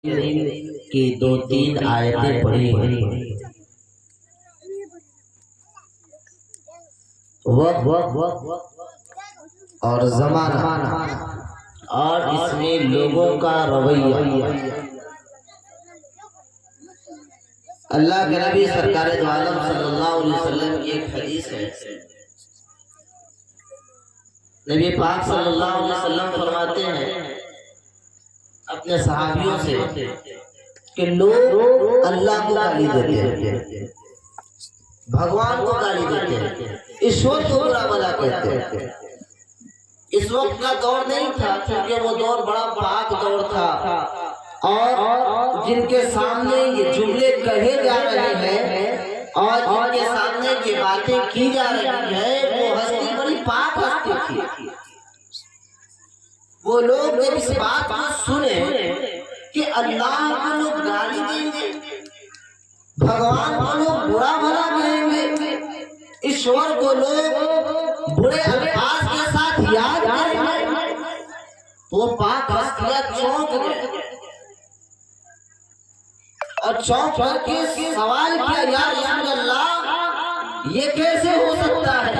की दो तीन आयतें पढ़ी वक्त और ज़माना और इसमें लोगों का रवैया। अल्लाह के नबी सरकार दो आलम सल्लल्लाहु अलैहि वसल्लम की एक हदीस है। नबी पाक सल्लल्लाहु अलैहि वसल्लम फरमाते हैं अपने सहाबियों से कि लोग अल्लाह को गाली देते हैं, भगवान को गाली देते हैं, ईश्वर को बुरा भला कहते हैं। इस वक्त का दौर नहीं था क्योंकि वो दौर बड़ा पाक दौर था और जिनके सामने ये जुमले कहे जा रहे हैं और जिनके सामने ये बातें की जा रही है वो हस्ती बड़ी पाक हस्ती थी। वो लोग जब इस बात को सुने कि अल्लाह को लोग गाली देंगे, भगवान को लोग बुरा भला कहेंगे, ईश्वर को लोग बुरे अल्फाज के साथ याद करेंगे, तो पाक हस्तियां चौंक गए और चौंक करके सवाल किया, या अल्लाह ये कैसे हो सकता है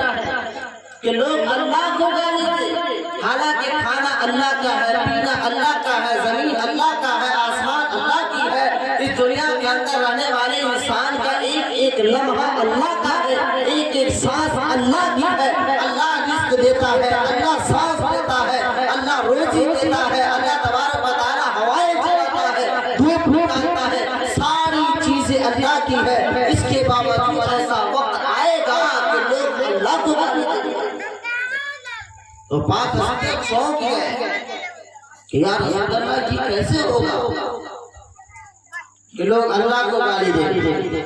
कि लोग अल्लाह को गाली दें, हालांकि खाना अल्लाह का है, पीना अल्लाह का है, जमीन अल्लाह का है, आसमान अल्लाह की है, इस दुनिया के अंदर रहने वाले इंसान का एक एक लम्हा अल्लाह का है, एक एक सांस अल्लाह की है, अल्लाह रिज़्क़ देता है, अल्लाह सांस देता है, अल्लाह रोजी देता है, अल्लाह तबारक व तआला हवाएं चलाता है, धूप निकालता है, सारी चीजें अल्लाह की है। इसके बावजूद ऐसा वक्त आएगा कि लोग अल्लाह को गाली देंगे। तो पाक हस्तियां चौंक गए कि यार अल्लाह जी कैसे होगा कि लोग अल्लाह को गाली देंगे।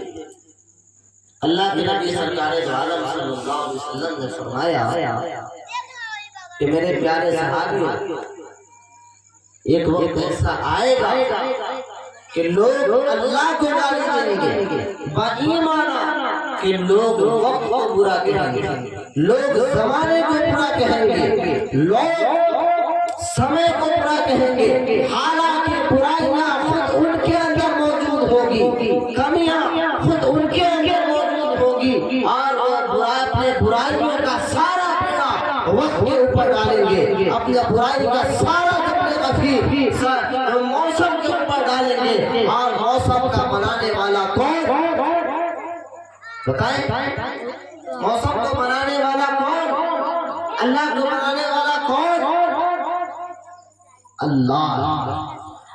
अल्लाह के नबी सरकार दो आलम सल्लल्लाहु अलैहि वसल्लम ने फरमाया कि मेरे प्यारे सहाबियों, एक वक्त ऐसा आएगा कि लोग अल्लाह को गाली देंगे, बाईमाना कि लोग वक्त को बुरा कहेंगे, लोग जमाने को बुरा कहेंगे, लोग समय को बुरा कहेंगे, हालांकि बुराइयां खुद उनके अंदर मौजूद होगी, कमियां खुद उनके अंदर मौजूद होगी और वो अपने बुराइयों का सारा पीड़ा वक्त के ऊपर डालेंगे, अपने बुराई का सारा मौसम के ऊपर डालेंगे। और मौसम का बनाने वाला कौन बताएं? मौसम को बनाने वाला कौन? अल्लाह को बनाने वाला कौन? अल्लाह।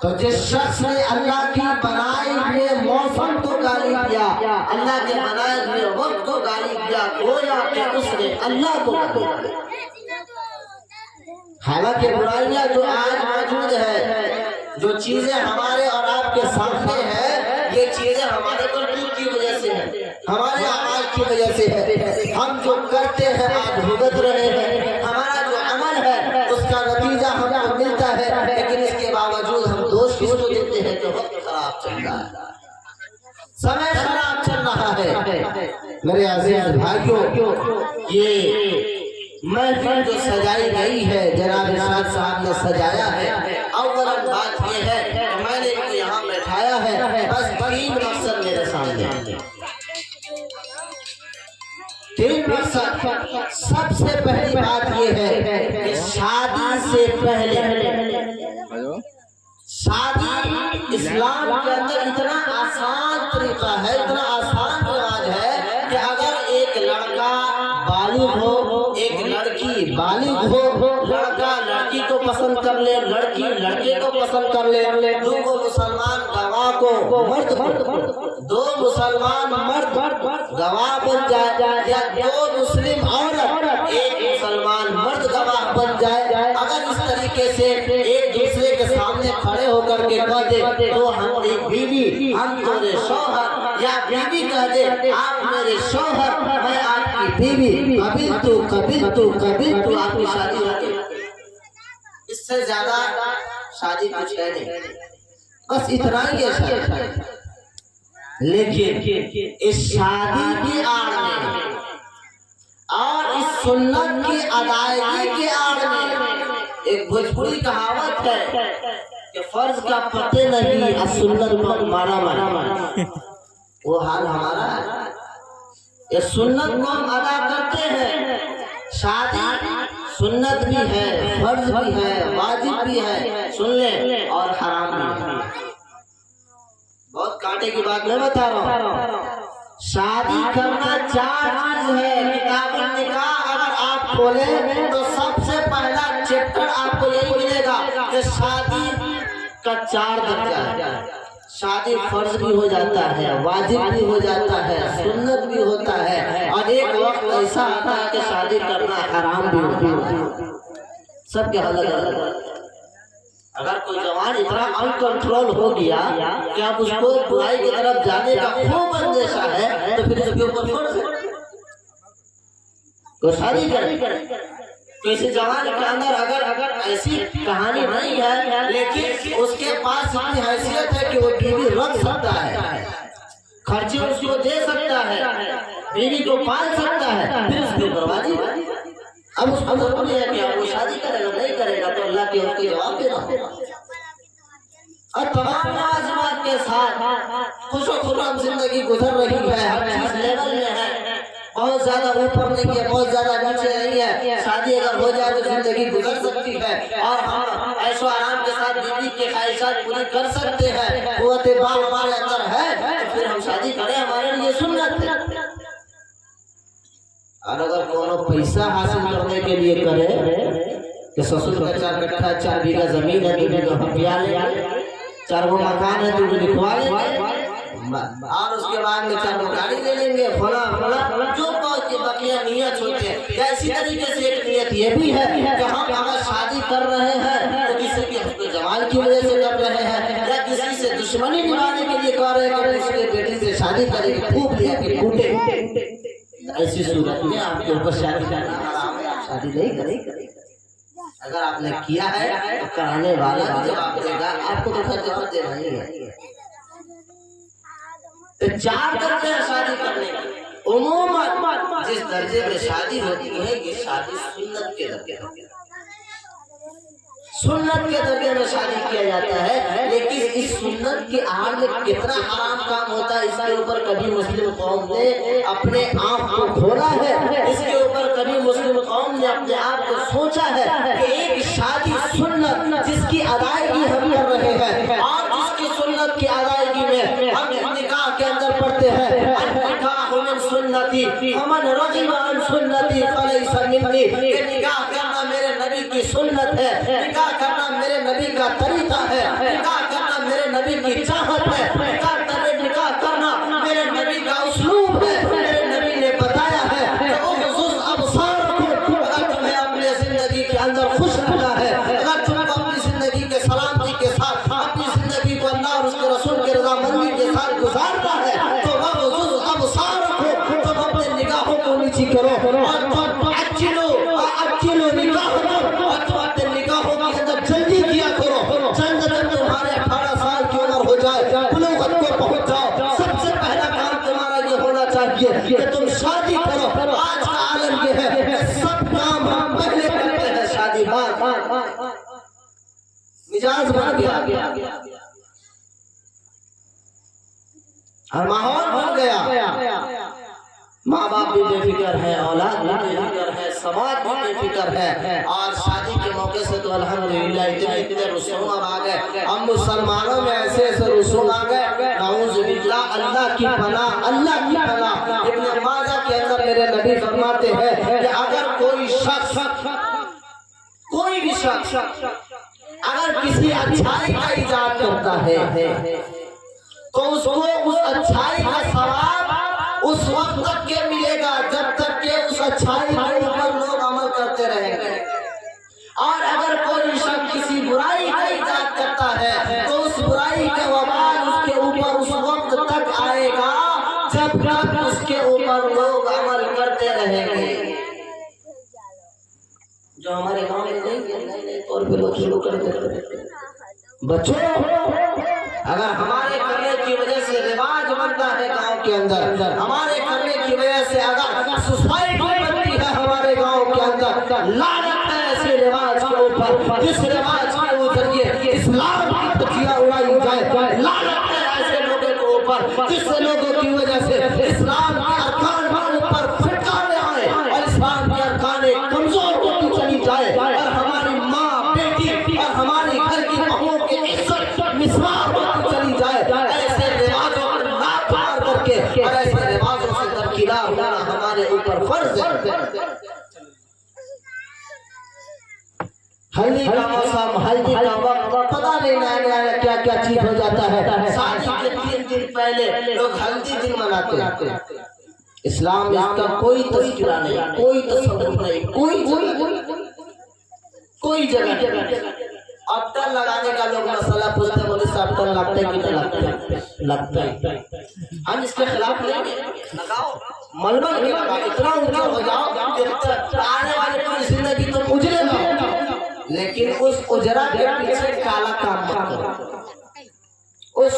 तो जिस शख्स ने अल्लाह की बनाए हुए मौसम को गाली दिया, अल्लाह के बनाए हुए वक्त को गाली दिया, गोया कि उसने अल्लाह को गाली दिया। हालांकि बुराइयां जो आज मौजूद है, जो चीजें हमारे और आपके सामने है, ये चीजें हमारे करतूत की वजह से है, हमारे अमाल की वजह से है। हम जो करते हैं आज भुगत रहे हैं, हमारा जो अमल है उसका नतीजा हमको मिलता है, लेकिन इसके बावजूद हम दोष किसको देते हैं? तो वक्त खराब चल रहा है, समय खराब चल रहा है। मेरे अजीज भाइयों, ये महफिल जो सजाई गई है, जनाब इरशाद साहब ने सजाया है। अव्वलन बात यह है कि मैंने इनको यहाँ बैठाया है, बस तीन मकसद मेरे सामने, तीन मकसद। सबसे पहली बात यह है कि शादी से पहले, शादी इस्लाम के अंदर इतना आसान तरीका है, इतना आसान रिवाज है कि अगर एक लड़का बालिग हो, एक लड़की बालिग हो, लड़का लड़की को पसंद कर ले, लड़की लड़के को पसंद कर ले, दो मुसलमान गवाह को मर्द, दो मुसलमान मर्द गवाह बन जाए, या दो मुस्लिम औरत एक मुसलमान मर्द गवाह बन जाए, अगर इस तरीके से एक दूसरे के सामने खड़े होकर के कह दे तो हमारी बीवी, हम तेरे शौहर, या बीवी कह दे आप मेरे शौहर, मैं आपकी बीवी, कबिल तू आपकी शादी होगी। इससे ज्यादा शादी कुछ है नहीं, बस इतना ही है। लेकिन इस शादी की आड़ में और इस सुन्नत की अदायगी के आड़ में एक भोजपुरी कहावत है कि फर्ज का पते नहीं और सुन्नत को मारा मारा, वो हाल हमारा है। ये सुन्नत को हम अदा करते हैं, शादी सुन्नत भी है, फर्ज भी है, वाजिब भी है, सुन ले, और हराम भी है। बहुत कांटे की बात मैं बता रहा हूँ। शादी करना 4 चीज है। किताबुल निकाह अगर आप खोले तो सबसे पहला चैप्टर आपको यही मिलेगा कि शादी का 4 दर्जा है। शादी फर्ज भी हो जाता है, वाजिब भी हो जाता है, सुन्नत भी होता है, और एक वक्त ऐसा आता है कि शादी करना हराम भी होता है। सबके अलग अलग। अगर कोई जवान इतना अनकंट्रोल हो गया कि आप उसको बुराई की तरफ जाने का खूब अंदेशा है, तो फिर इसके ऊपर छोड़ दे, तो शादी करे। किसी जवान के अंदर अगर ऐसी कहानी नहीं है, लेकिन उसके पास इतनी हैसियत है कि वो बीवी रख सकता है, खर्चे उसको दे सकता है, बीवी को पाल सकता है, फिर उसकी बर्बादी। अब उसको जरूरी है कि वो शादी करेगा, नहीं करेगा तो अल्लाह के उसके जवाब देना। और तमाम लाज़िमात के साथ खुशो-खुर्रम जिंदगी गुजर रही है, हर चीज लेवल में है, बहुत ज्यादा ऊपर नहीं है, बहुत ज्यादा नीचे नहीं है। शादी अगर हो जाए तो जिंदगी गुजर सकती है, और हम ऐशो आराम के साथ बीवी की ख्वाहिशात पूरी कर सकते हैं। कुव्वत बाल हमारे अंदर है तो फिर हम शादी करें, हमारे लिए सुन्नत है। और अगर कोनो पैसा हासिल करने के लिए करे कि ससुर का 4 कट्ठा 4 बीघा जमीन है, 2 बीघा हथिया ले, 4 गो मकान है, 2 गो लिखवा लेंगे, और उसके बाद में 4 गो गाड़ी ले लेंगे, फला फला जो बहुत बकिया नियत होते हैं। या इसी तरीके से एक नियत ये भी है कि हम अगर शादी कर रहे हैं तो किसी के हस्न जमाल की वजह से कर रहे हैं, या किसी से दुश्मनी निभाने के लिए कर रहे हैं कि उसके बेटी से शादी करेंगे, खूब लिया के कूटे। ऐसी सूरत में आपके ऊपर शादी करना हराम है, आप शादी नहीं करें। अगर आपने किया है तो कराने वाला भी जवाब देगा, आपको तो खर्च जवाब देना ही है। तो 4 दर्जे हैं शादी करने के। उमूमन जिस दर्जे में शादी होती है कि शादी सुन्नत के दर्जे में, सुन्नत के दर्जे में शादी किया जाता है। लेकिन इस सुन्नत की आड़ में कितना हराम काम होता है, इसके ऊपर कभी मुस्लिम कौम ने अपने आप को खोला है, इसके ऊपर कभी मुस्लिम कौम ने अपने आप को सोचा है कि एक शादी सुन्नत जिसकी अदायगी हम कर रहे हैं, और जिसकी सुन्नत की अदायगी में हम निकाह के अंदर पढ़ते हैं, सुन्नती अमन रग़िब अन सुन्नती फलैसा मिन्नी, निकाह करना मेरे नबी की सुन्नत है, निकाह करना मेरे नबी का तरीका है, निकाह करना मेरे नबी की चाहत है, निकाह करना मेरे नबी का उस्लूब है। मेरे नबी ने बताया है कि अगर तुम्हें अपने जिंदगी के अंदर खुश रहना है, अगर तुमको अपनी जिंदगी के सलामती के साथ अपनी जिंदगी को अल्लाह और उसके रसूल की रज़ामंदी के साथ गुजारना है, तो नीची करो और अच्छी निकाह करो, और तुम अपने निकाहों के अंदर जल्दी किया करो। चंद दिन तुम्हारे 18 साल की उम्र हो जाए, बुलूगत को पहुंच जाओ, सबसे पहला काम तुम्हारा ये होना चाहिए कि तुम शादी करो। आज का आलम ये है, सब काम हम पहले करते हैं, शादी बाद मिजाज बन गया और माहौल बन गया। माँ बाप भी बेफिक्र है, औलाद भी बेफिक्र है, समाज भी बेफिक्र है, और शादी के मौके से तो अल्हम्दुलिल्लाह इतने रसूम आ गए। हम मुसलमानों में ऐसे ऐसे रसूम आ गए, नाउज़ुबिल्लाह, अल्लाह की पनाह, अल्लाह की पनाह। इब्न माजा के अंदर मेरे नबी फरमाते हैं कि अगर कोई शख्स, कोई भी शख्स अगर किसी अच्छाई का इजाद करता है तो उसको उस अच्छाई का सवाब उस वक्त तक के मिलेगा जब तक के उस अच्छाई के ऊपर लोग अमल करते रहेंगे। और अगर कोई शख्स किसी बुराई का इजाद करता है तो उस बुराई का वबाल उसके ऊपर उस वक्त तक आएगा जब तक उसके ऊपर लोग अमल करते रहेंगे। जो हमारे गांव में नहीं और भी लोग शुरू कर देते बच्चों, अगर हमारे करने की वजह से रिवाज बनता है गांव के अंदर, हमारे करने की वजह से अगर सोसाइटी बनती है हमारे गांव के अंदर, लानत है ऐसे रिवाज के ऊपर जिस रिवाज के जरिए इस्लाम ऊपर, जिससे लोगों की वजह से इस्लाम के अरकान पर फटकार आए और इस्लाम के अरकान कमजोर होती चली जाए और हमारी माँ बेटी और हमारी घर की बहुओं की इज्जत मिसवार होती चली जाए। ऐसे रिवाजों पर नाक मार करके और ऐसे रिवाजों से दरकिनार होना हमारे ऊपर फर्ज है। हल्दी का मौसम, हल्दी का वक्त, पता नहीं नया नया क्या क्या चीज हो जाता है। शादी के 3 दिन पहले लोग हल्दी दिन मनाते हैं। इस्लाम में इसका कोई तस्करा नहीं, कोई तस्वुर नहीं, कोई जगह। अफ्तर लगाने का लोग मसला पूछते, बोले अफ्तर लगता है कि नहीं लगता है। हम इसके खिलाफ नहीं, लगाओ, मलमल के लगाओ, इतना ऊंचा हो जाओ कि आने वाली पूरी जिंदगी तुम उजरे ना, लेकिन उस उजरा के पीछे काला काम मत करो। उस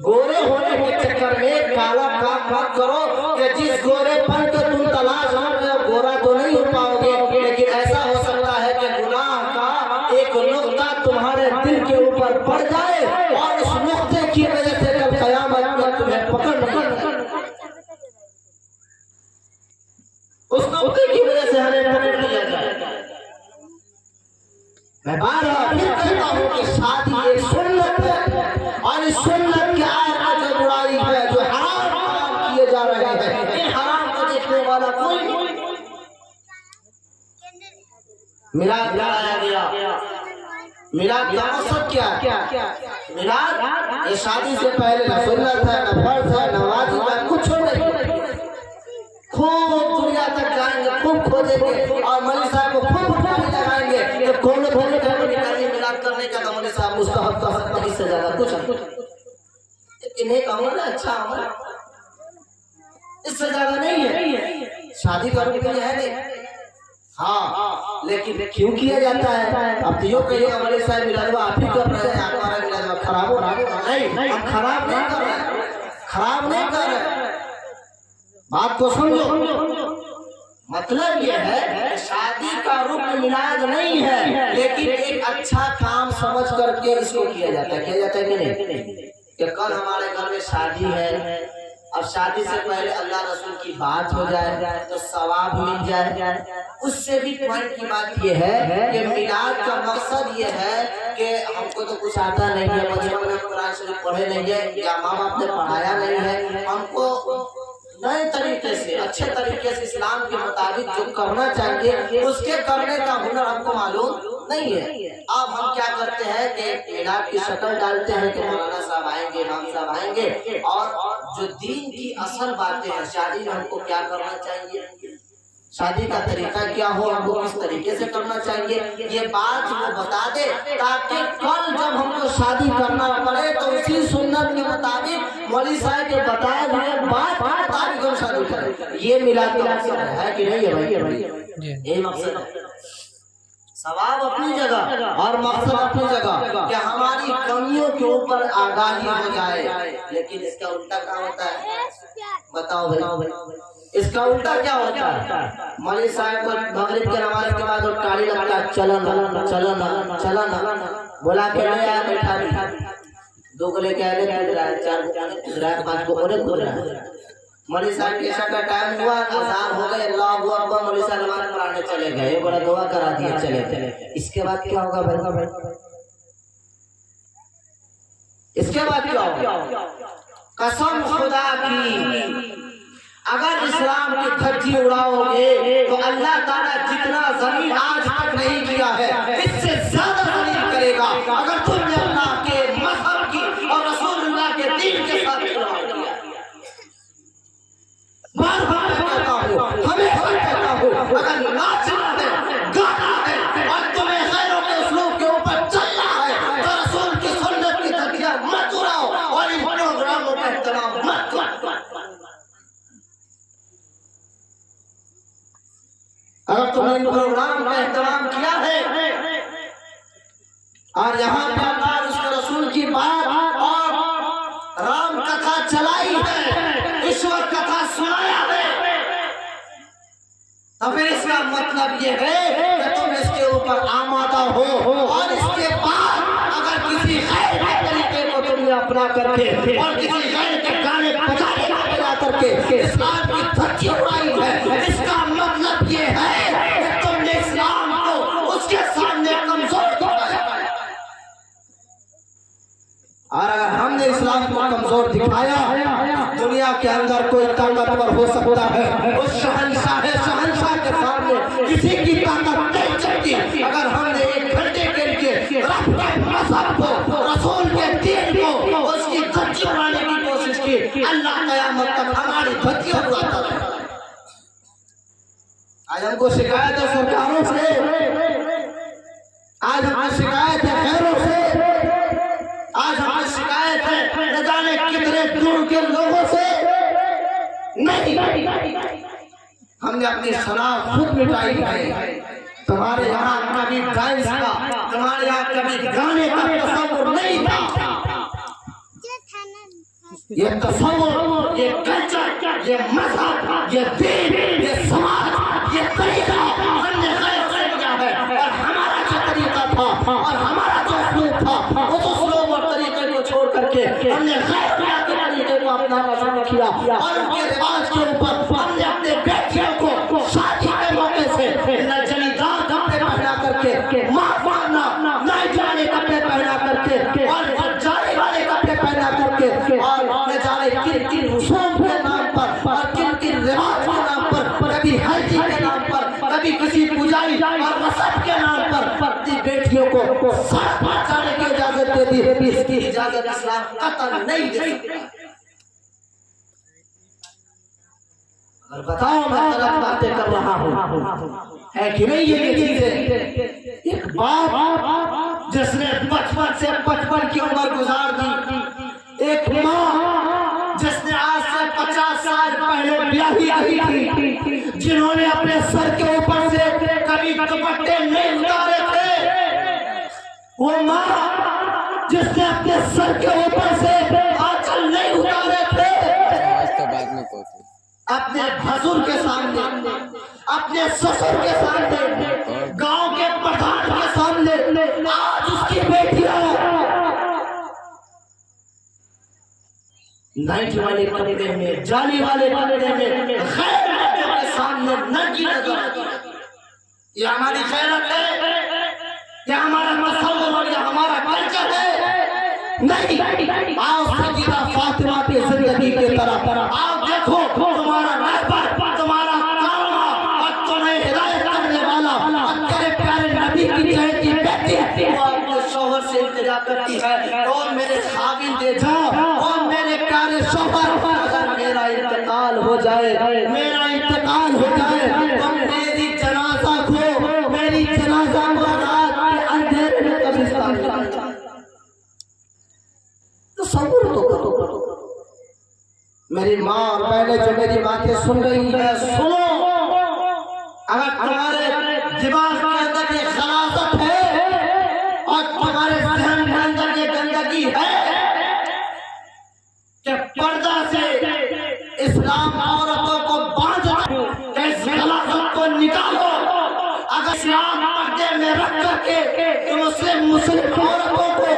गोरे होने के चक्कर में काला काम मत करो कि जिस गोरेपन को तुम तलाश कर रहे हो गोरा तो नहीं हो पाओगे, लेकिन ऐसा हो सकता है कि गुनाह का एक नुक्ता तुम्हारे दिल के ऊपर पड़ जाए और उस नुक्ते की वजह से कल कयामत में तुम्हें पकड़ उस नुक्ते की वजह से हमें पकड़ लिया जाए। मैं बार-बार फिर कहता हूँ कि शादी एक सुन्नत है और इस सुन्नत के आगे जो बुराई है, जो हराम काम किए जा रहे हैं, इन हराम को देखने वाला कोई मिलाद कराया गया। मिलाद का मकसद क्या? मिलाद ये शादी से पहले न सुन्नत है, न फर्ज है, न वाजिब है, कुछ नहीं। खूब दुनिया तक जाएंगे, खूब खोजेंगे और मौलवी साहब को खूब उठाने लगाएंगे कि कौन भोले निकालिए मिलाद करने का, तो मौलवी साहब मुस्तहब का हक नहीं से ज्यादा कुछ इन्हें कहूँगा ना अच्छा अमल, इससे ज्यादा नहीं है। शादी करने के लिए है नहीं, हाँ, लेकिन क्यों किया जाता है? अब तो यूँ कहिएगा मौलवी साहब मिलादवा आप ही कर रहे हैं, हमारा मिलादवा खराब हो रहा है। नहीं, हम खराब नहीं कर रहे, खराब नहीं कर रहे, बात को समझो। मतलब ये है शादी का रुकन मिलाद नहीं है, लेकिन एक अच्छा काम समझ करके इसको किया जाता है कि नहीं? कि कल हमारे घर में शादी है, अब शादी से पहले अल्लाह रसूल की बात हो जाए तो सवाब मिल जाए। उससे भी पॉइंट की बात ये है कि मिलाद का मकसद ये है कि हमको तो कुछ आता नहीं है, बचपन में कुरान शरीफ पढ़े नहीं है या माँ बाप ने पढ़ाया नहीं है, हमको नए तरीके से अच्छे तरीके से इस्लाम के मुताबिक जो करना चाहिए उसके करने का हुनर हमको मालूम नहीं है। अब हम क्या करते हैं कि मिलाद की शक्ल डालते हैं कि मौलाना साहब आएंगे, इमाम साहब आएंगे, और जो दीन की असल बातें हैं, शादी में हमको क्या करना चाहिए, शादी का तरीका क्या हो, हमको किस तरीके से करना चाहिए, ये बात वो बता दे ताकि कल जब हमको शादी करना पड़े तो उसी सुन्नत के मुताबिक मौलवी साहब के बताए हुए बात मुताबिक हम शादी करें। ये मिलाद का मकसद है कि नहीं है भाई? ये मकसद है। सवाब अपनी जगह और मकसद अपनी जगह कि हमारी कमियों के ऊपर आगाही हो जाए, लेकिन इसका उल्टा क्या होता है? बताओ भाई, इसका उल्टा क्या होता है? मौलवी साहब को मगरिब के नमाज के बाद और गाड़ी लगता है, चलन बोला के ले आया बैठा, 2 को लेके आए, 4 को 5 को और बोल रहा है। मौलवी साहब के का टाइम हुआ, अज़ान हो गए, अल्लाहु अकबर, मौलवी साहब नमाज पढ़ाने चले गए, ये बड़ा दुआ करा दिया, चले। इसके बाद क्या होगा भाई? इसके बाद क्या होगा? कसम खुदा की, अगर इस्लाम की धज्जी उड़ाओगे तो अल्लाह ताला जितना जमीन आज तक नहीं किया है इससे ज्यादा जमीन करेगा अगर तुमने अल्लाह के मजहब की और रसूलुल्लाह के दीन के साथ खिलवाड़ किया। बार-बार कहता हूँ, हमेशा कहता हूँ, अगर नाचना है, गाना है और तुम्हें गैरों के उसलूब के ऊपर चलना है तो रसूल की सुन्नत की धज्जियां मत उड़ाओ और इन प्रोग्रामों का एहतराम मत करो। अगर तुमने इन प्रोग्राम का एहतराम किया है और यहाँ पे अल्लाह उसके रसूल की बात और राम कथा चलाई है, ईश्वर कथा सुनाया है, तो फिर इसका मतलब ये है कि तुम इसके ऊपर आमादा हो और इसके बाद अगर किसी गैर तरीके को तुमने अपना करके और किसी गैर के गाने बजा करके इस्लाम की धज्जी उड़ाई है। इसका मतलब ये है कि तुमने इस्लाम को उसके सामने कमजोर दिखाया, और अगर हमने इस्लाम को कमजोर दिखाया, दुनिया के अंदर कोई ताकतवर हो सकता है, उस शहंशाह के सामने किसी की ताकत नहीं चलती। अगर हमने एक घंटे के लिए मज़हब को, रसूल के दीन को, उसकी धज्जी उड़ाने की कोशिश की, अल्लाह क़यामत तक हमारी धज्जी उड़ाता रहेगा। आज हमको शिकायत है सरकारों से, आज हमें शिकायत है खैरों से, आज हमें शिकायत है न जाने कितने दूर के लोगों से। नहीं, हमने अपनी शराब खुद मिटाई है। तुम्हारे यहाँ कभी डांस का, तुम्हारे यहाँ कभी गाने का तस्वुर नहीं था। ये तस्वुर, ये कल्चर, ये मजहब, ये दीन, ये समाज, ये तरीका हमने गैर कर दिया है। और हमारा जो तरीका था और हमारा जो उस्लूब था, उस उस्लूब और तरीके को छोड़ करके हमने गैर के तरीके को अपनाना शुरू किया, और उनके रिवाज के ऊपर हमने अपने बेटियों को शादी के मौके से न जलीदार कपड़े पहना करके, मारना, न जाने कपड़े पहना करके, और जाने वाले कपड़े पहना करके, और न जाने किन किन रसूम के नाम पर और किन किन रिवाज के नाम पर, कभी हल्दी के नाम पर, कभी किसी पुजारी और रस्म के नाम पर अपनी बेटियों को साथ जाने की इजाजत दे दी। इसकी इजाजत इस्लाम कतई नहीं दे सकता। और बताओ, मैं गलत बातें कर रहा हूँ, है कि नहीं ये चीजें? एक बाप जिसने बचपन से 55 की उम्र गुजार दी, एक माँ जिसने आज से 50 साल पहले ब्याही आई थी, जिन्होंने अपने सर के ऊपर से कभी दुपट्टे नहीं उतारे थे, वो माँ जिसने अपने सर के ऊपर से आंचल नहीं उतारे थे, अपने भसुर के सामने, अपने ससुर के सामने, गांव के प्रधान के सामने आज उसकी बेटियां नाइट वाले कपड़े में, जाली वाले कपड़े में खैर के सामने नंगी नजर। ये हमारी खैरत है, ये हमारा मसहब और ये हमारा कल्चर है? नहीं। आओ सईदा फातिमा की जिंदगी की तरफ आओ, देखो तुम्हारा रहबर, तुम्हारा कारमा और तुम्हें हिदायत करने वाला और तेरे प्यारे नबी की चहेती बेटी वो अपने शौहर से इंतजार करती है, और मेरे काबिल दे जाओ, और मेरे प्यारे शौहर, अगर मेरा इंतकाल हो जाए, मेरा इंतकाल हो जाए, तो मेरी जनाजा को, मेरी जनाजा को रात के अंधेरे में कब्रिस्तान में डाल दो। तो सब्र तो करो। मेरी माँ और बहनें जो मेरी बातें सुन रही है, सुनो। अगर तुम्हारे दिमाग के अंदर ये खलासत है और तुम्हारे जहन के अंदर ये गंदगी है कि पर्दा से इस्लाम औरतों को बांधना, इस खलासत को निकालो। अगर इस्लाम पर्दे में रख करके मुस्लिम औरतों को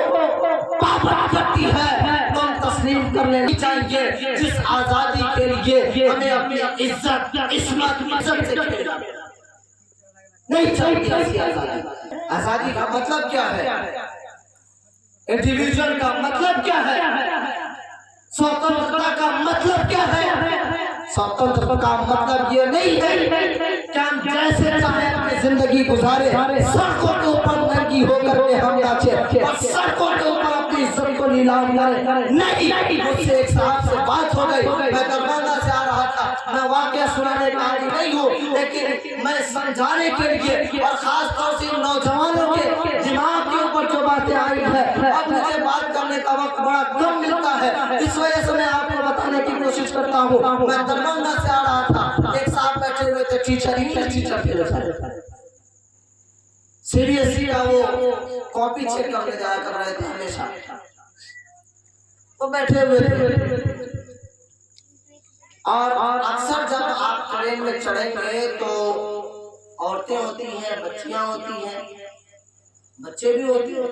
पाबंद करती है, तो हम तस्लीम कर लेनी चाहिए। जिस आजादी के लिए हमें अपनी इज्जत, इस्मत से खेला नहीं चाहिए ऐसी आजादी। आजादी का मतलब क्या है? इंडिविजुअल का मतलब क्या है? स्वतंत्रता का मतलब क्या है? स्वतंत्रता का मतलब ये नहीं है कि हम जैसे चाहे अपनी जिंदगी गुजारे, सड़कों के ऊपर नंगी होकर के हम नाचे और सड़कों के ऊपर अपनी इज्जत को नीलाम करें। नहीं, मुझसे एक साहब से बात हो गई, मैं दरभंगा से आ रहा था, मैं वाकया सुनाने का आदी नहीं हूँ, लेकिन मैं समझाने के लिए और खास तौर से नौजवानों के दिमाग के ऊपर जो बातें आई है, अब मुझे बात करने का वक्त बड़ा कम मिलता है, इस वजह से मैं आपको बताने की कोशिश करता हूँ। मैं दरभंगा से आ रहा था, एक साहब बैठे हुए थे, टीचर, इंग्लिश टीचर, सीबीएसई का वो कॉपी चेक करने जाया कर रहे थे हमेशा, तो बैठे हुए थे। और अक्सर जब आप ट्रेन में चढ़ेंगे तो औरतें होती हैं, बच्चियां होती हैं, बच्चे भी होते हैं,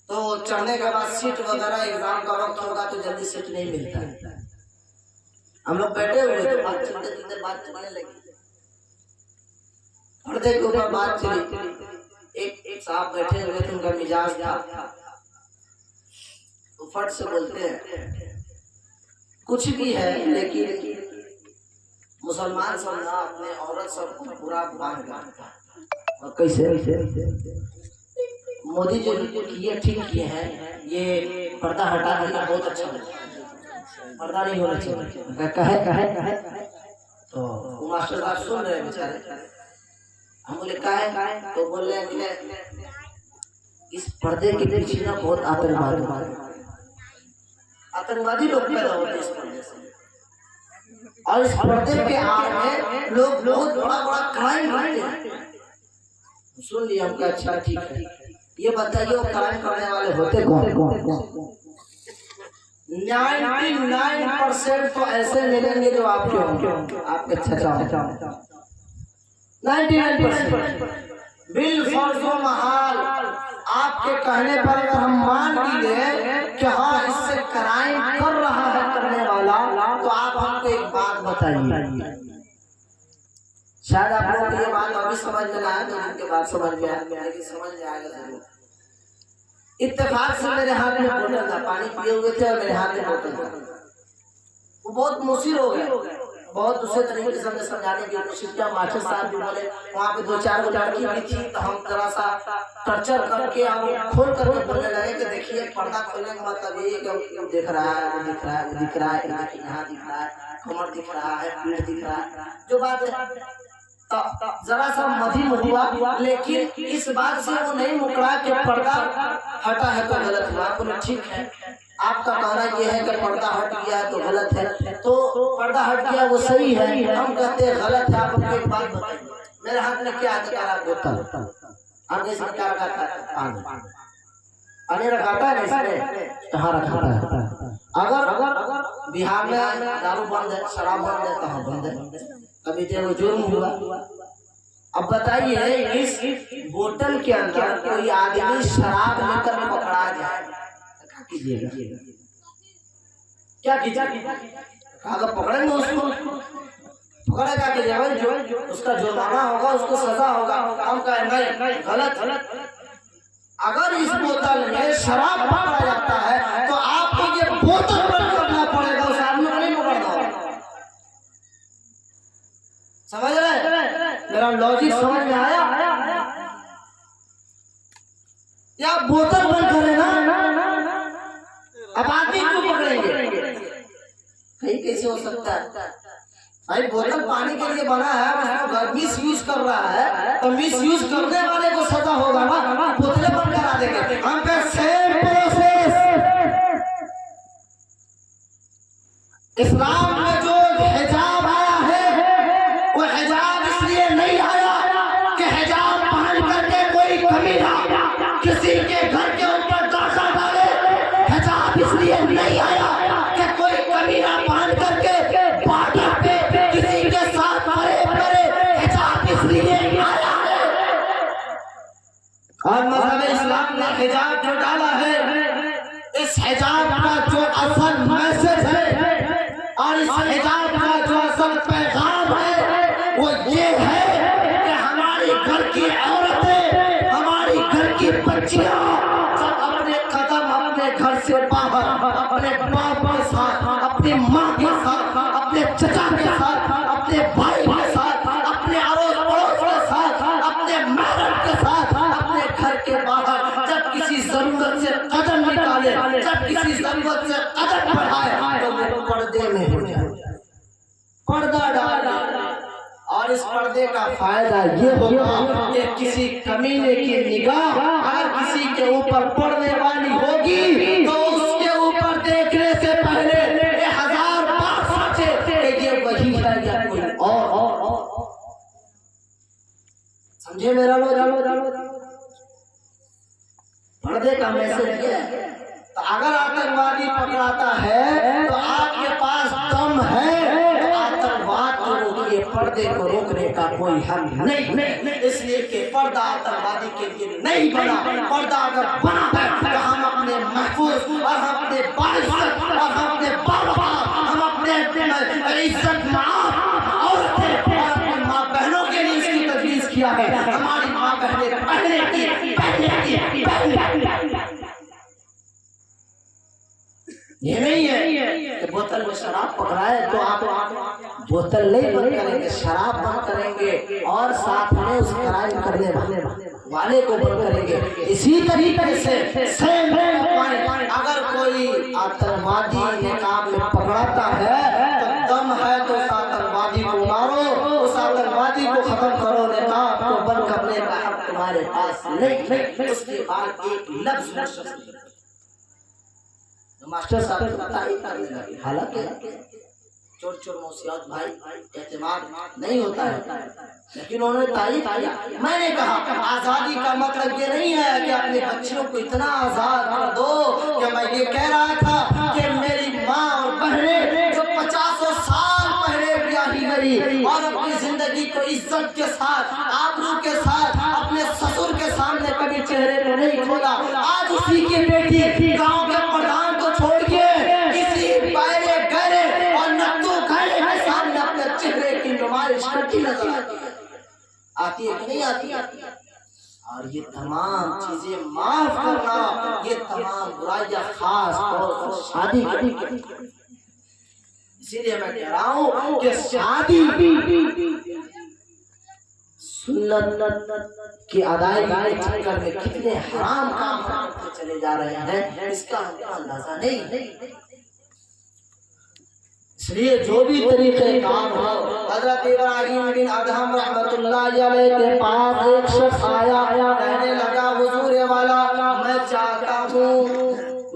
तो चढ़ने के बाद सीट वगैरह एग्जाम का वक्त होगा तो जल्दी सीट नहीं मिलता है। हम लोग बैठे हुए थे, बात चलते चलते बात चलने लगी, पर्दे के ऊपर बात चली। एक साहब बैठे हुए थे, उनका मिजाज था, तो फट से बोलते हैं कुछ भी है लेकिन मुसलमान सब ना अपने औरत सबको पूरा बांध करता और कैसे मोदी जो किए ठीक किए हैं, ये पर्दा हटा देना बहुत अच्छा लगता है, पर्दा नहीं होना चाहिए। कहे तो मास्टर साहब सुन रहे बेचारे, हम बोले कहे तो बोल रहे हैं इस पर्दे के पीछे ना बहुत आतंकवादी लोग पैदा होते हैं इस पर्दे से, और इस पर्दे के आड़ में लोग बहुत बड़ा बड़ा क्राइम करते हैं। सुन लिया हमका, अच्छा ठीक है, ये बताइए वो क्राइम करने वाले होते कौन? 99% तो ऐसे मिलेंगे जो आपके होंगे, आपके चाचा 99% बिल फर्जो महाल आपके कहने पर अगर हम मान भी ले कि हाँ इससे क्राइम कर रहा है करने वाला, तो आप हमको एक बात बताइए। शायद आप लोगों को ये बात अभी समझ में ना आए, तो जिनके बाद समझ में आए, लेकिन समझ में आएगा जरूर। इत्तेफाक से मेरे हाथ में बोतल था, पानी पिए हुए थे और मेरे हाथ में बोतल था, वो बहुत मुसीर हो गया। बहुत दूसरे तरीके से हमने समझाने की कोशिश किया। मास्टर साहब भी बोले, वहाँ पे 2-4 लड़की भी थी, तो हम जरा सा टर्चर करके और खोल करके बोलने लगे कि देखिए पर्दा खोलने का मतलब ये कि दिख रहा है, वो दिख रहा है, वो दिख रहा है, यहाँ दिख रहा है, कमर दिख रहा है, पीठ दिख रहा है, जो बात है जरा सा मध्यम हुआ, लेकिन इस बात से वो नहीं मुकरा कि पर्दा हटा है तो गलत हुआ। बोले ठीक है, आपका कहना ये है कि पर्दा हट गया तो गलत है, तो पर्दा हट गया वो सही है, हम कहते हैं गलत है। आप हमको एक बात बताइए, मेरे हाथ में क्या है? बोतल, आगे से क्या रखा था? पानी रखाता है इसमें, कहाँ रखाता है? अगर बिहार में दारू बंद है, शराब बंद है, कहाँ बंद है? कभी तो जुर्म हुआ। अब बताइए इस बोतल के अंदर कोई आदमी शराब लेकर पकड़ा जाए, कीजिएगा क्या कीजिएगा? अगर पकड़ेंगे उसको, पकड़ेगा कीजिएगा, जो उसका जुर्माना होगा, उसको सजा होगा। हम कहेंगे नहीं, गलत। अगर इस बोतल में शराब पकड़ा जाता है तो आपको ये बोतल बंद करना पड़ेगा, उस आदमी को नहीं पकड़ना होगा। समझ रहे? मेरा लॉजिक समझ में आया? या बोतल बंद करें ना, अब आदमी क्यों पकड़ेंगे? कहीं कैसे हो सकता है? भाई बोतल पानी के लिए बना है, उसको मिस यूज कर रहा है, तो मिस यूज करने वाले को सजा होगा ना, बोतलें बंद करा देंगे। हम पे सेम प्रोसेस इस्लाम में जो हिजाब आया है, वो हिजाब इसलिए नहीं आया कि हिजाब पहन करके कोई कमीना किसी के घर के ऊपर दासा डाले। हिजाब इसलिए नहीं आया कि कोई कमीना पहन करके पार्टी पे किसी के साथ मारे करे। हिजाब इसलिए आया है, और मज़हब इस्लाम ने हिजाब जो डाला है, इस हिजाब का जो असल मैसेज है और इस हिजाब का जो असल पैगाम है, वो ये है कि हमारी घर की औरतें, हमारी घर की बच्चियां सब अपने कदम अपने घर से बाहर, अपने बाप के साथ, अपनी माँ के साथ, अपने चचा के साथ, अपने भाई के साथ, अपने अड़ोस पड़ोस के साथ, अपने मैडम के साथ, अपने घर के बाहर जब किसी जरूरत से कदम निकाले, जब किसी जरूरत से कदम बढ़ाए, तो वो पर्दे में हो जाए, पर्दा डाले। और इस पर्दे का फायदा ये होगा कि किसी कमीने की निगाह अगर किसी के ऊपर पड़ने वाली होगी, तो उसके ऊपर देखने से पहले 1000 बार सोचे कि ये वही है या कोई और। समझे मेरा लोग? पर्दे का मैसेज ये है। तो अगर आतंकवादी पकड़ाता है तो आपके पास दम है, तो आतंकवाद को रोकिए। पर्दा पर्दे को रोकने का कोई हल नहीं। इसलिए कि पर्दा आतंकवादी के लिए नहीं बना। पर्दा अगर बना है तो हम अपने महफूज और हम अपने बाइज्जत और हम अपने बाबा हम अपने इज्जत औरतें और अपनी माँ बहनों के लिए इसकी तजवीज़ किया है। हमारी माँ बहनें पहले ये नहीं है कि बोतल में शराब पकड़ाए तो आप बोतल नहीं बंद करेंगे, शराब बंद करेंगे और साथ में उस क्राइम करने वाले को बंद करेंगे। इसी तरीके से अगर कोई आतंकवादी निकाब में पकड़ाता है तो दम है तो उस आतंकवादी को मारो, उस आतंकवादी को खत्म करो, निकाब को बंद करने का हक तुम्हारे पास नहीं। उसके बाद एक लफ्ज मास्टर साहब को तारीफ करने लगे। हालांकि चोर चोर मौसियात भाई एतमाद नहीं होता है, लेकिन उन्होंने तारीफ किया। मैंने कहा आज़ादी का मतलब ये नहीं है कि अपने बच्चों को इतना आज़ाद कर दो कि मैं ये कह रहा था कि मेरी माँ और बहनें जो 50 साल पहले ब्याही गई और अपनी जिंदगी को इज्जत के साथ आबरू के साथ अपने ससुर के सामने कभी चेहरे को नहीं खोला, आज उसी की बेटी गाँव के प्रधान को छोड़ के किसी पैरे गहरे और नक्तों गहरे के सामने अपने चेहरे की नुमाइश करती नजर आती है कि नहीं आती? और ये तमाम चीजें माफ करना, ये तमाम बुराइयां खास तौर पर शादी की। इसीलिए मैं कह रहा हूँ कि शादी सुन्नत की अदायगी के चक्कर में कितने हराम काम करते चले जा रहे हैं, इसका हमको अंदाजा नहीं। इसलिए जो भी तरीके काम हो, हजरत इब्राहिम बिन अदहम रहमतुल्लाह अलैह के पास एक शख्स आया, कहने लगा हुजूर वाला मैं चाहता हूँ,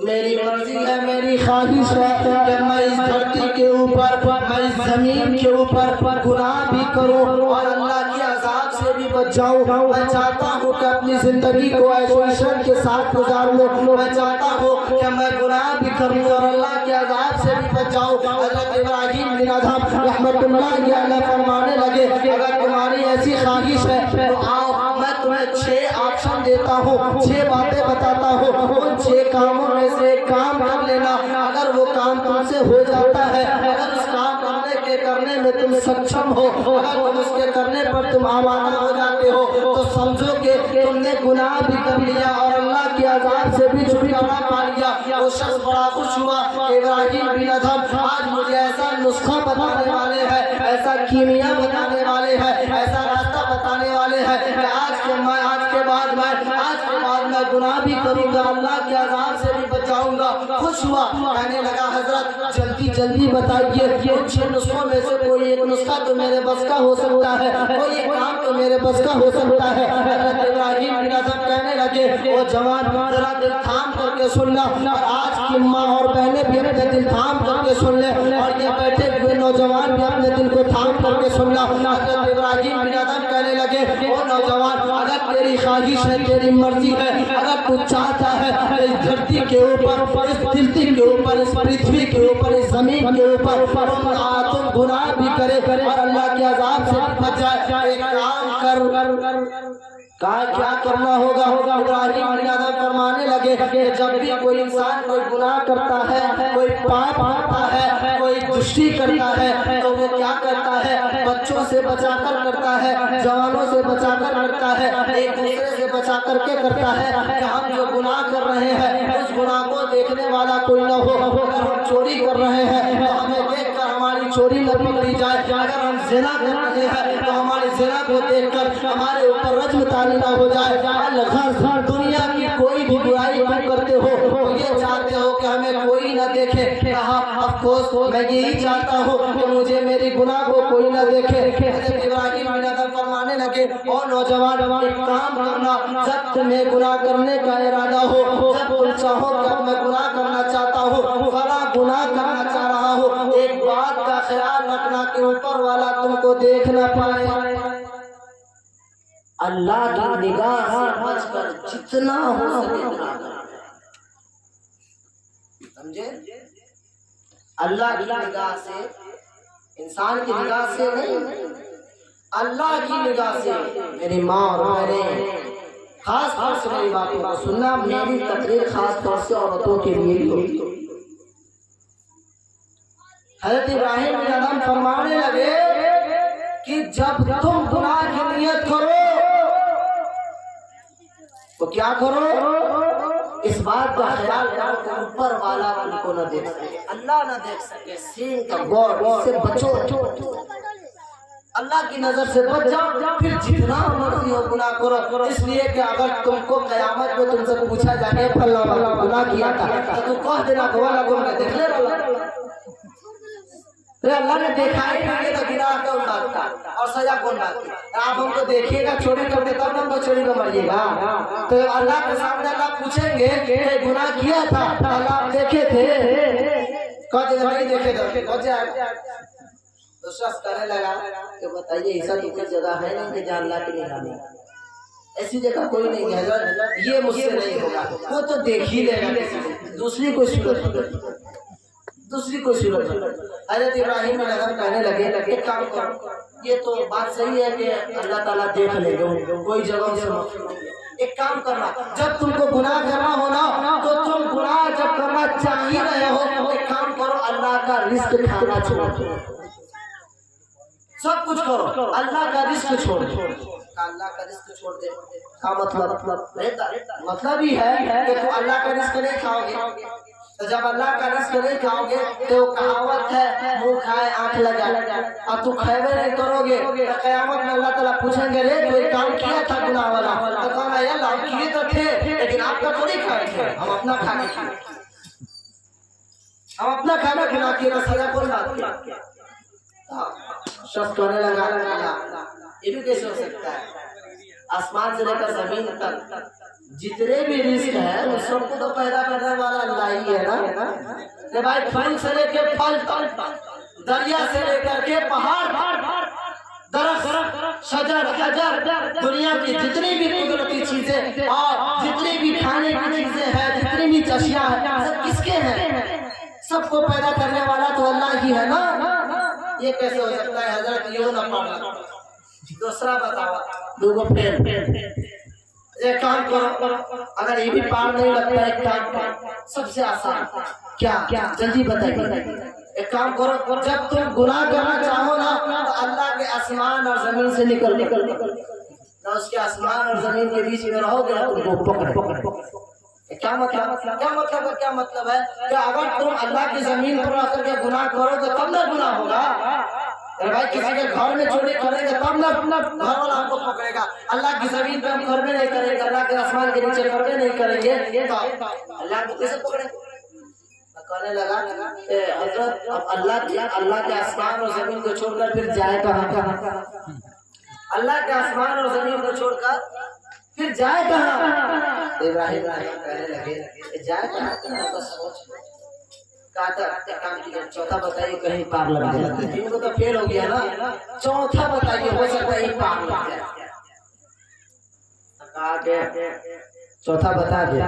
मेरी मर्जी है, मेरी ख्वाहिश है कि मैं इस धरती के ऊपर, मैं इस जमीन के ऊपर गुनाह भी करूं और अल्लाह के अज़ाब से भी बच जाऊं। मैं चाहता हूं कि अपनी जिंदगी को ऐशो के साथ गुजार लूं। मैं चाहता हूं कि मैं गुनाह भी करूं और अल्लाह के अज़ाब से भी बच जाऊं। हज़रत इब्राहिम बिन अदहम रहमतुल्लाह अलैह फरमाने लगे, अगर तुम्हारी ऐसी ख्वाहिश है तो आओ, मैं तुम्हें 6 ऑप्शन देता हूँ, 6 बातें बताता हूँ, उन 6 कामों में से एक काम कर लेना। अगर वो काम तुमसे हो जाता है, अगर उस काम करने में तुम सक्षम हो, अगर तुम उसके करने पर तुम आमादा हो जाते हो तो समझो कि तुमने गुनाह भी कर लिया और अल्लाह के अज़ाब से भी छुटकारा पा लिया। वो शख्स बड़ा खुश हुआ, इब्राहिम बिन अदहम आज मुझे ऐसा नुस्खा बताने वाले हैं, ऐसा कीमिया बताने वाले हैं, ऐसा रास्ता बताने वाले हैं कि आज के बाद मैं गुनाह भी करूंगा, अल्लाह के अज़ाब से भी बचाऊंगा। खुश हुआ, कहने लगा हजरत जल्दी बताइए, उन 6 नुस्खों में से कोई एक नुस्खा तो मेरे बस का हो सकता है, कोई एक काम तो मेरे बस का हो सकता है। हजरत इब्राहिम बिन अदहम कहने लगे, वो जवान जरा दिल थाम करके सुनना, और आज की माँ और बहनें भी अपने दिल थाम करके सुन ले, और ये बैठे हुए नौजवान भी अपने दिल को थाम करके सुनना। हजरत इब्राहिम बिन अदहम कहने लगे, ओ नौजवान, अगर तेरी ख्वाहिश है, तेरी मर्जी है, अगर तू चाहता है इस धरती के ऊपर, इस धरती के ऊपर, इस पृथ्वी के ऊपर, इस जमीन के ऊपर तुम गुनाह भी करे और अल्लाह के अज़ाब से बच जाए, एक काम कर। क्या करना होगा? इब्राहिम बिन अदहम फरमाने लगे कि जब भी कोई इंसान कोई गुनाह करता है, कोई पाप करता है, कोई दुष्टि करता है, तो वो क्या करता है? बच्चों से बचाकर करता है, जवानों से बचाकर करता है, एक दूसरे से बचा करके करता है कि हम जो गुनाह कर रहे हैं उस गुनाह को देखने वाला कोई न हो। अगर हम चोरी कर रहे हैं तो हमें देखकर हमारी चोरी न पकड़ी जाए, अगर हम ज़िना कर रहे हैं तो हमारी ज़िना को देखकर हमारे ऊपर रज्म तारीना हो जाए। दुनिया की कोई भी बुराई तुम करते हो तो ये चाहते हो कि हमें कोई न देखे। कहा अफसोस, मैं यही चाहता हूँ कि मुझे मेरी गुनाह को कोई न देखे। इब्राहिम बिन अदहम फरमाने लगे, और नौजवान एक काम करना, जब तुम्हें गुनाह करने का इरादा हो, जब तुम चाहो कि मैं गुनाह करना चाहता हूँ, फला गुनाह करना चाह रहा हूँ, एक बात का ख्याल रखना कि ऊपर वाला तुमको देख न पाए। अल्लाह की निगाह से बचकर जितना हो सके गुनाह करना, समझे? अल्लाह की निगाह से, इंसान की निगाह से नहीं, अल्लाह की निगाह से मेरी माँ और मैंने खास तौर से मेरी बातों को सुनना। मेरी तकरीर खास तौर से औरतों के लिए ही होगी। हज़रत इब्राहिम बिन अदहम फरमाने लगे कि जब तुम गुनाह की नियत करो तो क्या करो, इस बात का ख्याल करो कि ऊपर वाला तुमको न देख सके, अल्लाह न देख सके। सीन का गौर, इससे बचो, अल्लाह की नजर से बच जाओ। फिर जितना मर्जी हो गुनाह करो, इसलिए कि अगर तुमको कयामत में तुमसे पूछा जाए फला वाला गुनाह किया था तो तू कह देना कि वाला गुनाह देख ले वाला, तो अल्लाह ने देखा ही नहीं तो गिनाह कौन बात का और सजा कौन बात की। आप हमको देखिएगा चोरी करके तब हमको चोरी में मरिएगा। तो अल्लाह के सामने अल्लाह पूछेंगे कि गुनाह किया था अल्लाह आप देखे थे, कह देगा नहीं देखे थे, हो जाए। तो शख्स कहने लगा कि बताइए ऐसा तो कोई जगह है नहीं कि जहाँ अल्लाह की निगाह नहीं, ऐसी जगह कोई नहीं है हज़रत, ये मुझसे नहीं होगा। वो तो देख ही लेगा, दूसरी कोई सूरत हज़रत इब्राहिम बिन अदहम कहने लगे एक काम करो, ये तो बात सही है कि अल्लाह ताला देख लेगा, कोई जगह से एक काम करना, जब तुमको गुनाह करना हो ना तो तुम गुनाह जब करना चाह ही रहे हो, एक काम करो अल्लाह का रिस्क खाना छोड़ दो, सब कुछ करो, अल्लाह का रिस्क छोड़ दो। अल्लाह का रिस्क छोड़ दे का मतलब ही है कि तुम अल्लाह का रिस्क नहीं खाओगे। तो जब अल्लाह का रिस्क नहीं खाओगे तो कहावत है मुंह खाए आंख लगा, और तू खाएबे नहीं करोगे तो कयामत में अल्लाह ताला पूछेंगे रे कोई काम किया था गुनाह वाला, तो कहना यार हम किए तो थे लेकिन आपका थोड़ी खाए थे, हम अपना खाना खाए, हम अपना खाना गुनाह किया, सजा कौन बात किया। शख्स कहने लगा ये भी कैसे हो सकता है, आसमान से लेकर जमीन तक जितने भी रिस्क है उन सबको तो पैदा करने वाला अल्लाह ही है ना। भाई फल से लेकर फल, दरिया से लेकर के पहाड़, दरख्त, शजर, हजर, दुनिया की जितनी भी कुदरती चीजें और जितनी भी खाने की चीजें हैं, जितनी भी चशियां हैं, सब किसके हैं, सबको पैदा करने वाला तो अल्लाह ही है ना। ये कैसे हो सकता है हजरत, यो ना पढ़ना। दूसरा बताओ, लोगों फिर एक काम करो, अगर ये भी पार नहीं लगता है, एक काम करो सबसे आसान, क्या जल्दी बताइए। एक काम करो, जब तुम गुनाह करना चाहो ना तो अल्लाह के आसमान और जमीन से निकल ना, उसके आसमान और जमीन के बीच में रहोगे ना तुमको पकड़। क्या मतलब है कि अगर तुम अल्लाह की जमीन पर आकर के गुनाह करो तो तब ना गुनाह होगा। भाई किसी के घर में चोरी करेंगे तब ना घर वाला हमको पकड़ेगा, अल्लाह की जमीन पे हम करबे नहीं करेंगे, अल्लाह के आसमान के नीचे करबे नहीं करेंगे तो अल्लाह को कैसे पकड़े। कहने लगा हजरत अब अल्लाह के आसमान और जमीन को छोड़कर फिर जाए कहाँ, अल्लाह के आसमान और जमीन को छोड़कर फिर जाए कहाँ। इब्राहिम कहने लगे जाए कहाँ, तो सोच काम कीजिए, चौथा बताइए कहीं पार लग जाए, इनको तो फेल हो गया ना, चौथा बताइए हो सकता है पार लग जाए। चौथा बता दिया,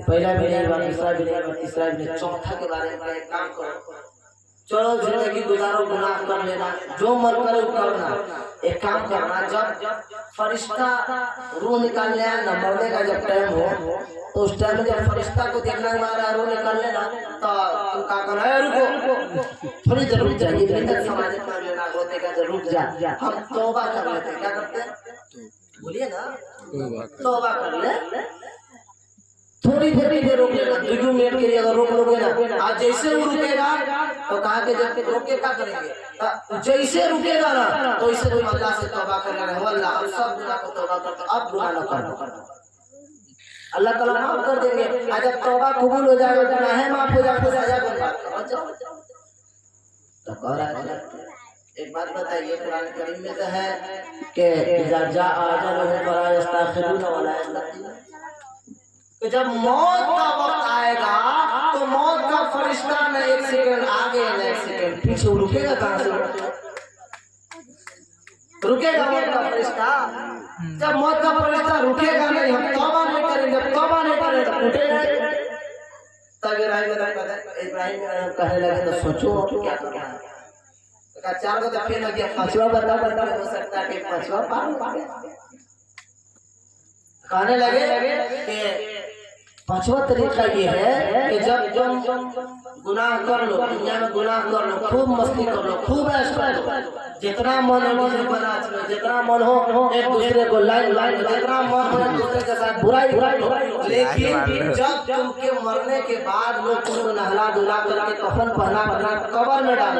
पहला भी नहीं, दूसरा भी नहीं, तीसरा भी नहीं, चौथा के बारे में एक काम करो, चलो जिंदगी गुजारो, गुनाह कर लेना, जो मन करे वो करना। एक काम करना, जब फरिश्ता रूह निकालने आए ना, मरने का जब टाइम हो तो उस टाइम में जब फरिश्ता को देखना हमारा रूह निकाल लेना तो तुम क्या करना है, रुको थोड़ी देर रुक जाइए, तक समाज कर लेना, रोते का जब रुक जा, हम तौबा कर लेते हैं। क्या करते हैं बोलिए ना, तौबा कर ले, थोड़ी देर रोक लेना, 2 मिनट के लिए अगर रोक लोगे ना, आज जैसे वो रुकेगा तो कहा के जब रोक के क्या करेंगे, जैसे रुकेगा ना तो इससे तुम अल्लाह से तौबा कर लेना, अल्लाह हम सब गुनाह को तौबा करते, अब गुनाह न करना, अल्लाह ताला माफ कर देंगे। आज जब तौबा कबूल हो जाएगा, गुनाह माफ हो जाएगा, सजा बन जाएगा। तो कह रहा है एक बात बताइए, कुरान करीम में तो है कि इज़ा जा अजलुहुम फला यस्तखिरुन वला यस्तक़दिमून, तो जब मौत का वक्त आएगा तो मौत का फरिश्ता न 1 सेकंड आगे न 1 सेकंड पीछे, रुकेगा कहाँ से, रुकेगा मौत का फरिश्ता। जब मौत का फरिश्ता रुकेगा नहीं, हम तौबा नहीं करेंगे, तौबा नहीं करेंगे तो उठेगा। तब इब्राहिम कहने लगे तो सोचो क्या करना है। चार को तो फिर लगे पांचवा बता हो सकता है कि पांचवा पार कहने लगे कि पांचवा तरीका ये है कि जब गुनाह कर लो, दुनिया में गुनाह कर लो, खूब मस्ती कर लो, खूब ऐश कर लो, जितना मन हो नाच लो, जितना मन हो एक दूसरे को लाइन लाइन, जितना मन हो एक दूसरे के साथ बुराई लो, लेकिन जब तुमके मरने के बाद लोग तुमको नहला धुला करके कफन पहना कब्र में डाल,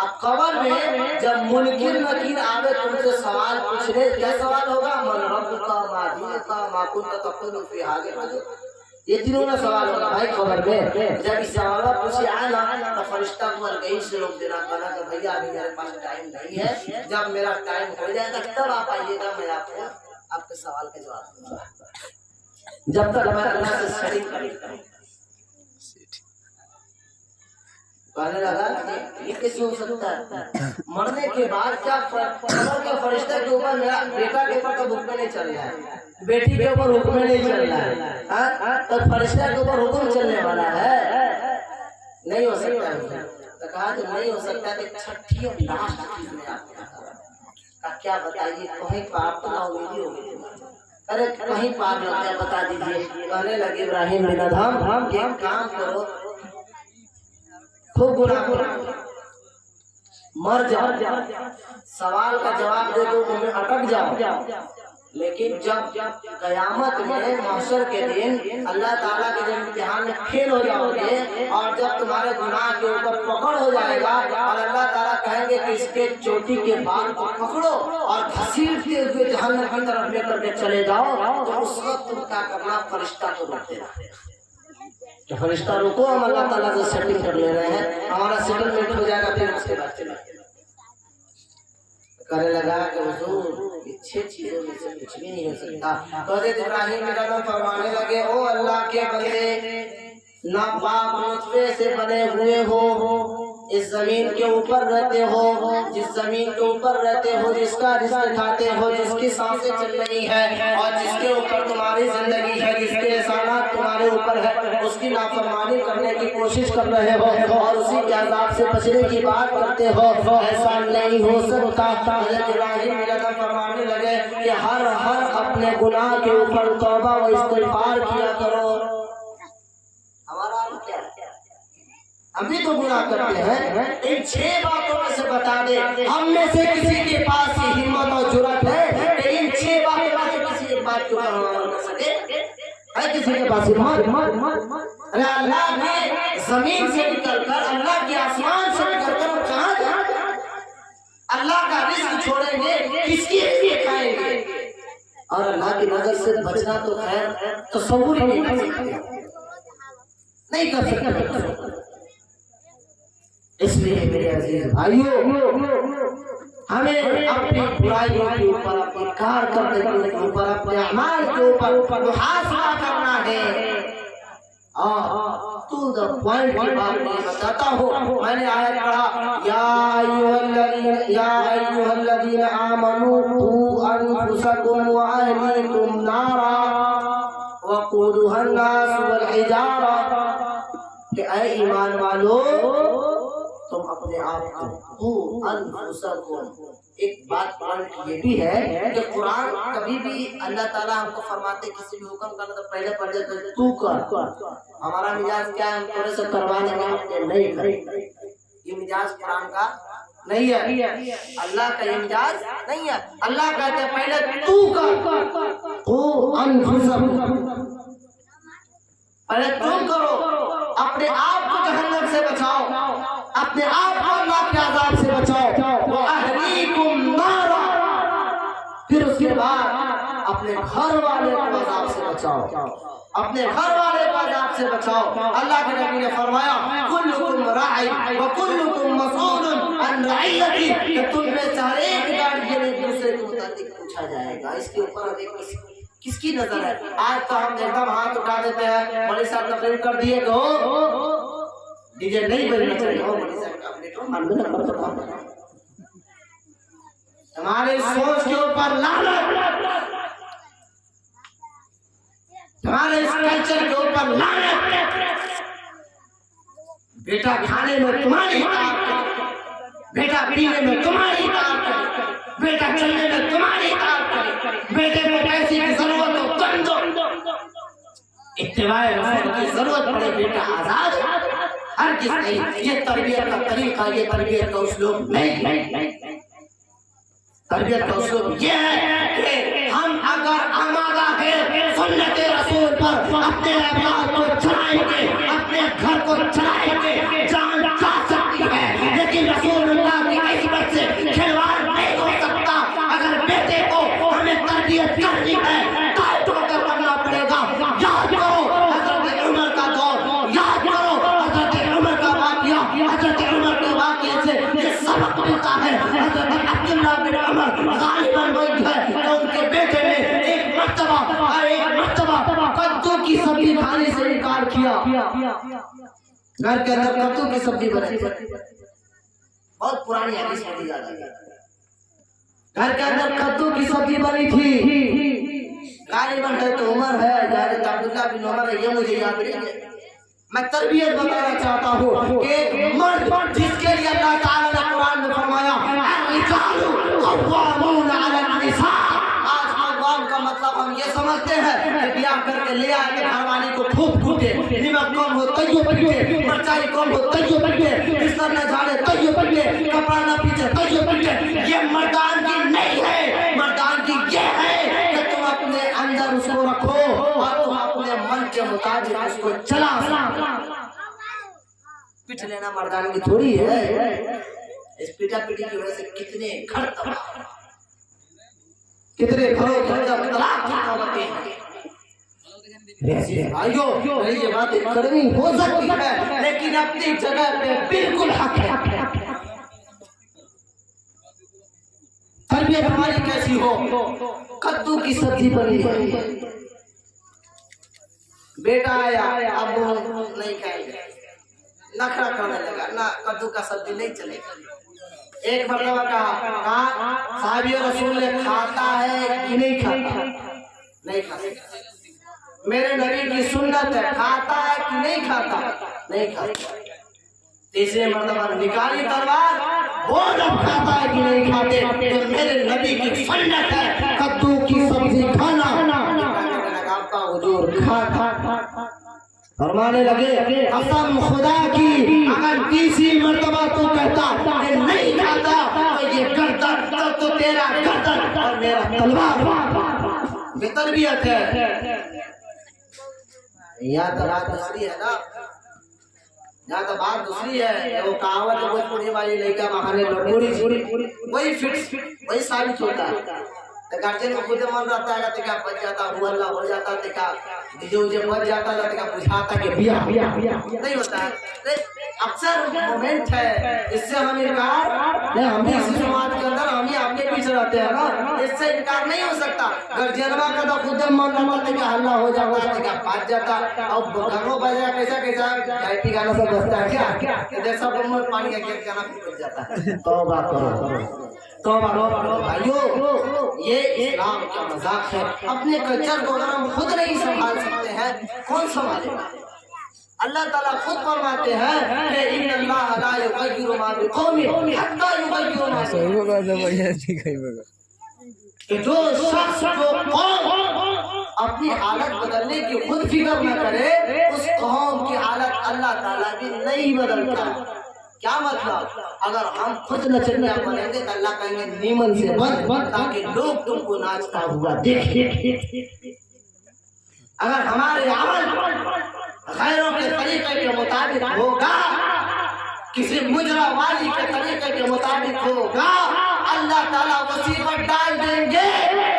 अब कब्र में जब मुनकिर नकीर आवे तुमसे सवाल पूछने, क्या सवाल होगा? मन रब्बुका मा दीनुका मा कुंता तक़ूलु फी हाज़िल रजल, ये तीनों ना सवाल होगा भाई कब्र में। जब इस सवाल पूछे आना तो फरिश्ता को गई से लोग देना कहना कि भैया अभी मेरे पास टाइम नहीं है, जब मेरा टाइम हो जाएगा तब आप आइएगा, मैं आपको आपके सवाल के जवाब दूंगा। जब तक हमारा अल्लाह से शरीक करेगा कहने लगा ये कैसे हो सकता है? मरने के बाद क्या कब्र के फरिश्ते के ऊपर मेरा बेटा के ऊपर तो हुक्म नहीं चल रहा है, बेटी के ऊपर हुक्म नहीं चल रहा है, तो फरिश्ते के ऊपर हुक्म चलने वाला है, नहीं हो सकता है। तो कहा कि नहीं हो सकता है, छठी और लास्ट चीज में आपका क्या बताइए, कहीं पाप तो ना होगी, अरे कहीं पाप लग गया बता दीजिए। कहने लगे इब्राहिम बिन अदहम एक काम करो, खूब गुनाह करो, मर जाओ, सवाल का जवाब दे दो, तुम्हें अटक जाओ, लेकिन जब कयामत में महशर के दिन अल्लाह ताला के जब इम्तिहान में फेल हो जाओगे और जब तुम्हारे गुनाह के ऊपर पकड़ हो जाएगा और अल्लाह ताला कहेंगे कि इसके चोटी के बाल को पकड़ो और घसीटते हुए जहन्नम की तरफ लेकर के चले जाओ, तो उस वक्त तुम क्या करना? फरिश्ता को रोक देना, तो फरिश्ता रुको, हम अल्लाह ताला से सेटिंग कर ले रहे हैं, हमारा सेटलमेंट हो जाएगा, फिर उसके बाद चला कहने लगा कि हुजूर छह चीजों में से कुछ भी नहीं हो सकता। तो हज़रत इब्राहीम फरमाने लगे, ओ अल्लाह के बंदे, नापाक नुतफे से बने हुए हो, इस जमीन के ऊपर रहते हो, जिस जमीन के ऊपर रहते हो, जिसका रिज़्क़ खाते हो, जिसकी सांसें चल रही है और जिसके ऊपर तुम्हारी जिंदगी है, जिसके एहसानात तुम्हारे ऊपर है, उसकी नाफरमानी करने की कोशिश कर रहे हो और उसी के अज़ाब से बचने की बात करते हो, ऐसा नहीं हो सकता। हज़रत इब्राहीम फरमाने लगे कि हर अपने गुनाह के ऊपर तौबा व इस्तिग़फ़ार किया करो। हमारा क्या हम भी तो गुनाह करते हैं, इन 6 बातों में से बता दे, हम में से किसी के पास ये हिम्मत और जुर्रत है कि इन 6 बातों में से किसी एक बात के ऊपर अमल कर सके? है किसी के पास हिम्मत? अरे अल्लाह ने जमीन से निकलकर, अल्लाह के आसमान से निकलकर हम कहाँ जाएं? अल्लाह का रिज़्क़ छोड़ेंगे, किसकी लिए खाएंगे? और अल्लाह की नजर से बचना तो खैर तसव्वुर ही नहीं कर सकते, नहीं कर सकते। इसलिए मेरे अजीज भाइयों, हमें अपनी बुराइयों के ऊपर, अपनी कारकर्दगी के ऊपर, अपने अमाल के ऊपर मुहासबा करना है। टू द पॉइंट की बात मैं बताता हूँ। मैंने आयत पढ़ा, या अय्युहल्लज़ीना आमनू क़ू अनफुसकुम व अहलीकुम नारा वक़ूदुहा अन्नास वल हिजारा, कि ऐ ईमान वालो, तुम अपने आप को एक बात पॉइंट ये भी है कि कुरान कभी भी अल्लाह ताला हमको फरमाते किसी भी हुक्म करना तो पहले पढ़ देते तू कर। हमारा मिजाज क्या है, हम थोड़े से करवा देंगे, हम नहीं करेंगे, ये मिजाज कुरान का नहीं है, अल्लाह का ये मिजाज नहीं है। अल्लाह कहते हैं पहले तू कर, पहले तुम करो, अपने आप को जहन्नम से बचाओ, अपने आप को अल्लाह के अज़ाब से बचाओ, वो अहलीकुम नारा, फिर उसके बाद अपने घर वाले को अज़ाब से बचाओ, अपने घर वाले को अज़ाब से बचाओ। अल्लाह के नबी ने फरमाया, कुल्लुकुम राइन व कुल्लुकुम मसऊलुन अन रइयती, कि तुम में से हर एक गाड़ी एक दूसरे के मुताबिक पूछा जाएगा। इसके ऊपर हमें किसकी नजर है? आज तो हम एकदम हाथ उठा देते हैं, मौलवी साहब तकरीर कर दिए, डीजे नहीं बजना चाहिए, मौलवी साहब का अपने तो मन में नंबर तो हमारे सोच के ऊपर लानत, हमारे इस कल्चर के ऊपर लानत। बेटा खाने में तुम्हारी बेटा पीने में तुम्हारी इताअत करे, बेटा चलने में तुम्हारी इताअत करे, बेटे को पैसे की जरूरत हो तुम दो, इत्तिबाए रसूल की जरूरत पड़े बेटा आजाद हर किस नहीं। ये तरबियत का तरीका, ये तरबियत का उसलूब नहीं। तरबियत का उसलूब ये है कि हम अगर आमादा है सुन्नत रसूल पर अपने औलाद को चलाएंगे, अपने घर को चलाएंगे, जान जा सकती है, लेकिन रसूलुल्लाह की इज्जत से खिलवाड़ नहीं हो सकता। अगर बेटे को हमें तरबियत करनी है तो ठोकर करना पड़ेगा। याद करो हज़रत उमर का दौर, याद करो हज़रत उमर का वाक़या, हज़रत उमर के वाक़ये से ये सबक मिलता है। हज़रत अब्दुल्लाह बिन उमर गालिबन वही है तो उनके बेटे ने एक मर्तबा कद्दू की सब्जी खाने से इनकार किया। घर के अंदर कद्दू की सब्जी बनी, बहुत पुरानी हदीस में दी जाती है। घर के अंदर कद्दू की सब्जी बनी थी, गालिबन है तो उमर है, हज़रत अब्दुल्लाह बिन उमर है, ये मुझे याद नहीं है। मैं तरबियत बताना चाहता हूँ कि मर्द जिसके लिए अल्लाह ताला ने कुरान में फरमाया का मतलब हम ये समझते हैं कि ब्याह करके ले आके घरवाली को खूब कूटे, नमक कम हो तैयो पीटे, मिर्चाई कम हो तैयो पीटे, बिस्तर न झाड़े तैयो पीटे, कपड़ा न पीछे तैयो पीटे। ये मर्दान की नहीं है, मर्दान की ये है कि तुम अपने अंदर उसको रखो और तुम अपने मन के मुताबिक उसको चला। पिट लेना मर्दान की थोड़ी है। इस पिटा पिटी की वजह से कितने घर तबाह, कितने घरों के अंदर तलाक की नौबतें हैं। भाइयों ये बातें करनी हो सकती है लेकिन अपनी जगह पे बिल्कुल हक है। तरबियत हमारी कैसी हो? कद्दू की सब्जी बनी है, बेटा आया अब नहीं खाएंगे, नखरा करने लगा, ना कद्दू का सब्जी नहीं चलेगा। एक मरतबा कहा साहबी रसूल ने खाता है कि नहीं खाता? नहीं खाता। मेरे नबी की सुन्नत है, खाता है कि नहीं खाता? नहीं खाता। तीसरे मरतबा निकाली तलवार, वो जब खाता है कि नहीं खाते तो मेरे नबी की सुन्नत है कद्दू की सब्जी खाना। आपका हुजूर खा फरमाने लगे कसम खुदा की अगर तीसरी मर्तबा तू कहता कि नहीं खाता तो ये गर्दन तो तेरा गर्दन और मेरा तलवार। ये तरबियत है। यहाँ तो बात दूसरी है ना, यहाँ तो बात दूसरी है। वो कहावत है भोजपुरी वाली लड़का महाने वही फिट वही साबित होता है। तो गार्जियन को खुद मन रहता है तो क्या बच जाता, हुआ हो जाता तो क्या जो बच जाता तो क्या बुझाता कि बिया नहीं होता है। अक्सर मोमेंट है, इससे हम इनकार नहीं, हम भी इसी समाज के अंदर हम ही आपके पीछे रहते हैं ना, इससे इनकार नहीं हो सकता। गार्जियनवा का तो खुद मन रहता तो क्या हल्ला हो जाता तो क्या बात जाता। अब घरों बजा कैसा कैसा गायकी गाना सब बजता है क्या जैसा पानी का गिर जाना फिर जाता है। तौबा करो भाइयों, ये इस्लाम का मजाक है। अपने कल्चर को अगर हम खुद नहीं संभाल सकते हैं कौन संभालेगा? अल्लाह ताला खुद फरमाते हैं कि इन्नल्लाह ला युगय्यिरु मा बिक़ौमिन हत्ता युगय्यिरु मा बिअनफुसिहिम। कि जो शख्स जो कौम अपनी हालत बदलने की खुद फिक्र न करे उस कौम की हालत अल्लाह ताला भी नहीं बदलता। क्या मतलब? अगर हम खुद नचनिया बनेंगे तो अल्लाह कहेंगे नीमन से बन ताकि लोग तुमको नाचता हुआ देखें। अगर हमारे अमल गैरों के तरीके के मुताबिक होगा, किसी मुजरा वाली के तरीके के मुताबिक होगा, अल्लाह ताला मुसीबत डाल देंगे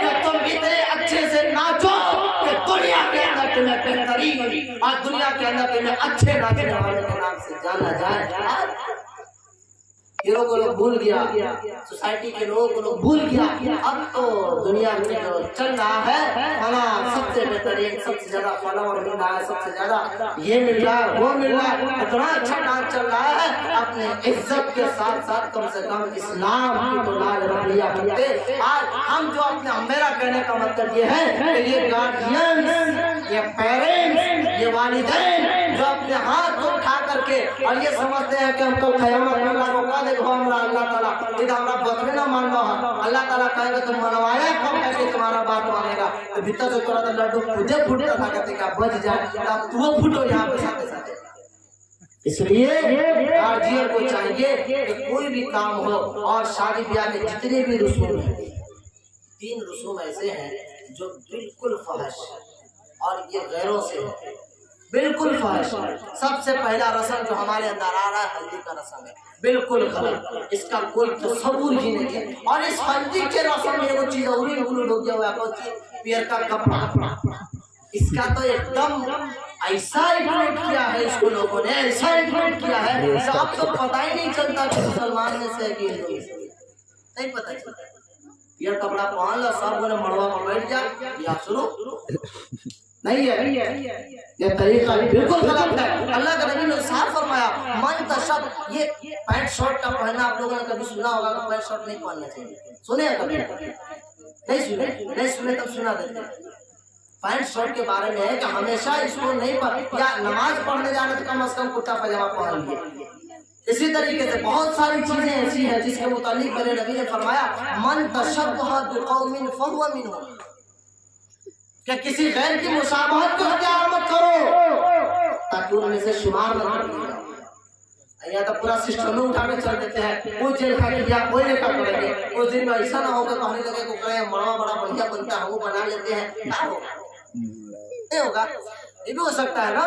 कि तुम इतने अच्छे से नाचो कि दुनिया के अंदर तुम्हें बेहतरीन और दुनिया के अंदर तुम्हें अच्छे नाचने वाले के नाम से जाना जाए। हीरो को लोग भूल गया, सोसाइटी के लोगों को लोग भूल गया। अब तो दुनिया में जो चल रहा है खाना सबसे बेहतरीन, सबसे ज्यादा फॉलोवर मिल रहा है, सबसे ज्यादा ये मिल रहा है वो मिल रहा है, इतना अच्छा डांस चल रहा है। अपने इज्जत के साथ साथ कम से कम इस्लाम की तो लाज रख लिया करते। आज हम जो अपने मेरा कहने का मतलब ये है कि ये गार्जियन, ये पेरेंट्स, ये वालिदैन जो अपने हाथ को उठाकर करके और ये समझते हैं कि हम कल क़यामत में अल्लाह रोका देखो हमरा अल्लाह ताला इधर हमरा बतने ना मान लो अल्लाह ताला कहेगा तुम मनवाया कब है कि तुम्हारा बात मानेगा। तो भीतर से थोड़ा सा लड्डू मुझे फूटता था कहते क्या बच जाए तब तू फूटो यहाँ पे साथे साथे। इसलिए गार्जियन को चाहिए कि कोई भी काम हो और शादी ब्याह के जितने भी रसूम हैं 3 रसूम ऐसे हैं जो बिल्कुल फहश और ये गैरों से है बिल्कुल फहश। सबसे पहला रस्म जो हमारे अंदर आ रहा है हल्दी का रस्म है बिल्कुल गलत, इसका कोई तसव्वुर ही नहीं है। और इस हल्दी के रस्म में वो चीज और इंक्लूड हो गया हुआ पियर का कपड़ा, इसका तो एकदम ऐसा इंक्लूड किया है इसको लोगों ने ऐसा इंक्लूड किया है अब तो पता ही नहीं चलता कि मुसलमान में से कि हिंदू में से नहीं पता चलता। पियर कपड़ा पहन लो सब बोले मड़वा पर बैठ जा या शुरू नहीं है ये तरीका बिल्कुल गलत है। अल्लाह के नबी ने साफ फरमाया मन तशब ये पैंट शर्ट का पहनना आप लोगों ने कभी सुना होगा कि पैंट शर्ट नहीं पहनना चाहिए, सुने कभी नहीं सुने तब सुना देते। पैंट शर्ट के बारे में है कि हमेशा इसको नहीं या नमाज पढ़ने जाना तो कम से कम कुर्ता पजामा पहन लिए। इसी तरीके से बहुत सारी चीजें ऐसी हैं जिसके मुतालिक मेरे नबी ने फरमाया मन तशब्बह बिकौमिन फहुव मिनहुम, क्या किसी गैर की मुशाबहत को इख्तियार मत करो ताकि उनमें से शुमार मत करो। या तो पूरा सिस्टम उठा के चल देते हैं कोई जेल खा लिया कोई लेकर करेंगे उस दिन में ऐसा ना होगा कहने लगे को कहे बड़ा बड़ा बढ़िया बनता है वो बना लेते हैं क्या होगा नहीं होगा ये भी हो सकता है ना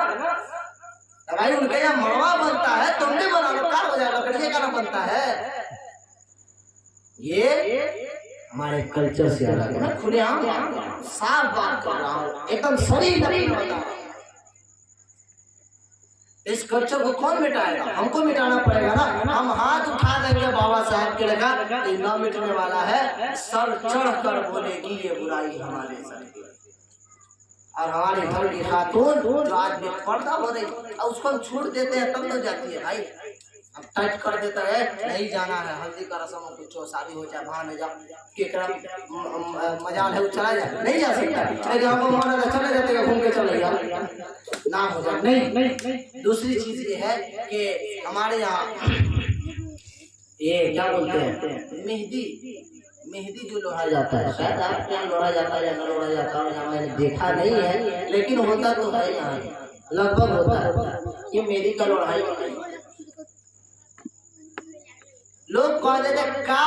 भाई उनके यहाँ मड़वा बनता है तुम भी बना लो क्या हो जाएगा लकड़िए का ना बनता है। ये हमारे कल्चर से अलग है, मैं खुलेआम साफ बात कर रहा हूँ एकदम सही बता। इस कल्चर को कौन मिटाएगा, हमको मिटाना पड़ेगा ना। हम हाथ उठा देंगे बाबा साहब के लगा ये न मिटने वाला है, सर चढ़ कर बोलेगी ये बुराई हमारे सर की। और हमारे घर की खातून जो आज भी पर्दा हो रही और उसको हम छूट देते हैं तब तो जाती है भाई। अब टाइट कर देता है नहीं जाना है हल्दी का रस्म हो कुछ शादी हो जाए वहां जा केकरा मजाल है वो चला जाए नहीं जा सकता लेकिन हमको मन है चले जाते हैं घूम के चले जाओ ना हो जाए नहीं। दूसरी चीज ये है कि हमारे यहाँ ये क्या बोलते हैं मेहंदी जो लोढ़ा जाता है, शायद आपके यहाँ लोढ़ा जाता है या न लोढ़ा जाता है यहाँ मैंने देखा नहीं है लेकिन होता तो है यहाँ लगभग होता है। ये मेहंदी का लोढ़ाई लोग कह देते का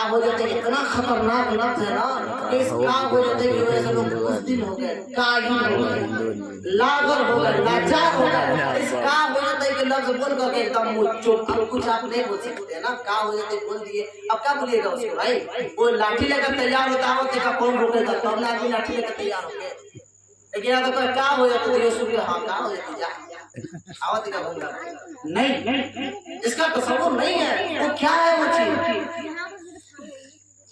हो जाते इतना खतरनाक लफ्ज है ना कि इस का हो जाते की वजह से लोग कुछ दिन हो गए काहिल हो गए लागर हो गए लाचार हो गए। इस का हो जाते कि लफ्ज बोल करके एकदम मुंह चुप कुछ आप नहीं बोल सकते ना का हो जाते बोल दिए अब क्या बोलिएगा उसको भाई। वो लाठी लेकर तैयार होता है देखा कौन रोकेगा तब ना आदमी लाठी लेकर तैयार हो गए लेकिन अगर क्या हो जाता तो सुबह हाँ का हो जाती जा आवती का बंदा नहीं इसका तस्वीर नहीं है वो क्या है वो चीज।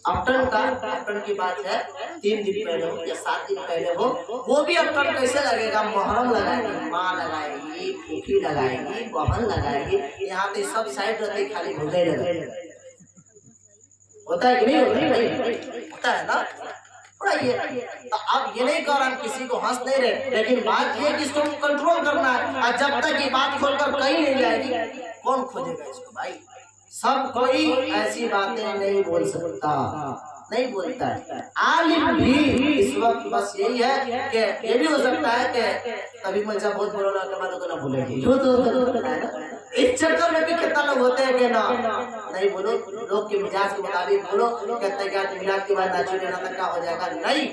अपटन की बात है 3 दिन पहले हो या 7 दिन पहले हो वो भी अपटन कैसे लगेगा मुहर्रम लगाएगी माँ लगाएगी फूफी लगाएगी बहन लगाएगी यहाँ पे सब साइड रहती खाली भुगे लगे होता है कि नहीं होता है ना। तो अब ये नहीं कह रहा हम किसी को हंस नहीं रहे लेकिन बात ये कि इसको कंट्रोल करना है और जब तक ये बात खोलकर कहीं नहीं जाएगी कौन खोजेगा इसको भाई। सब कोई ऐसी बातें नहीं बोल सकता नहीं बोलता है। आलिम भी इस वक्त बस यही है कि ये भी हो सकता है कि कभी मजा बहुत बोलना के बाद ना भूलेगी इस चक्कर में भी कितना लोग होते हैं कि ना नहीं बोलो लोग के मिजाज के मुताबिक बोलो कहते हैं कि मिलाद के बाद नाचो लेना तक का हो जाएगा नहीं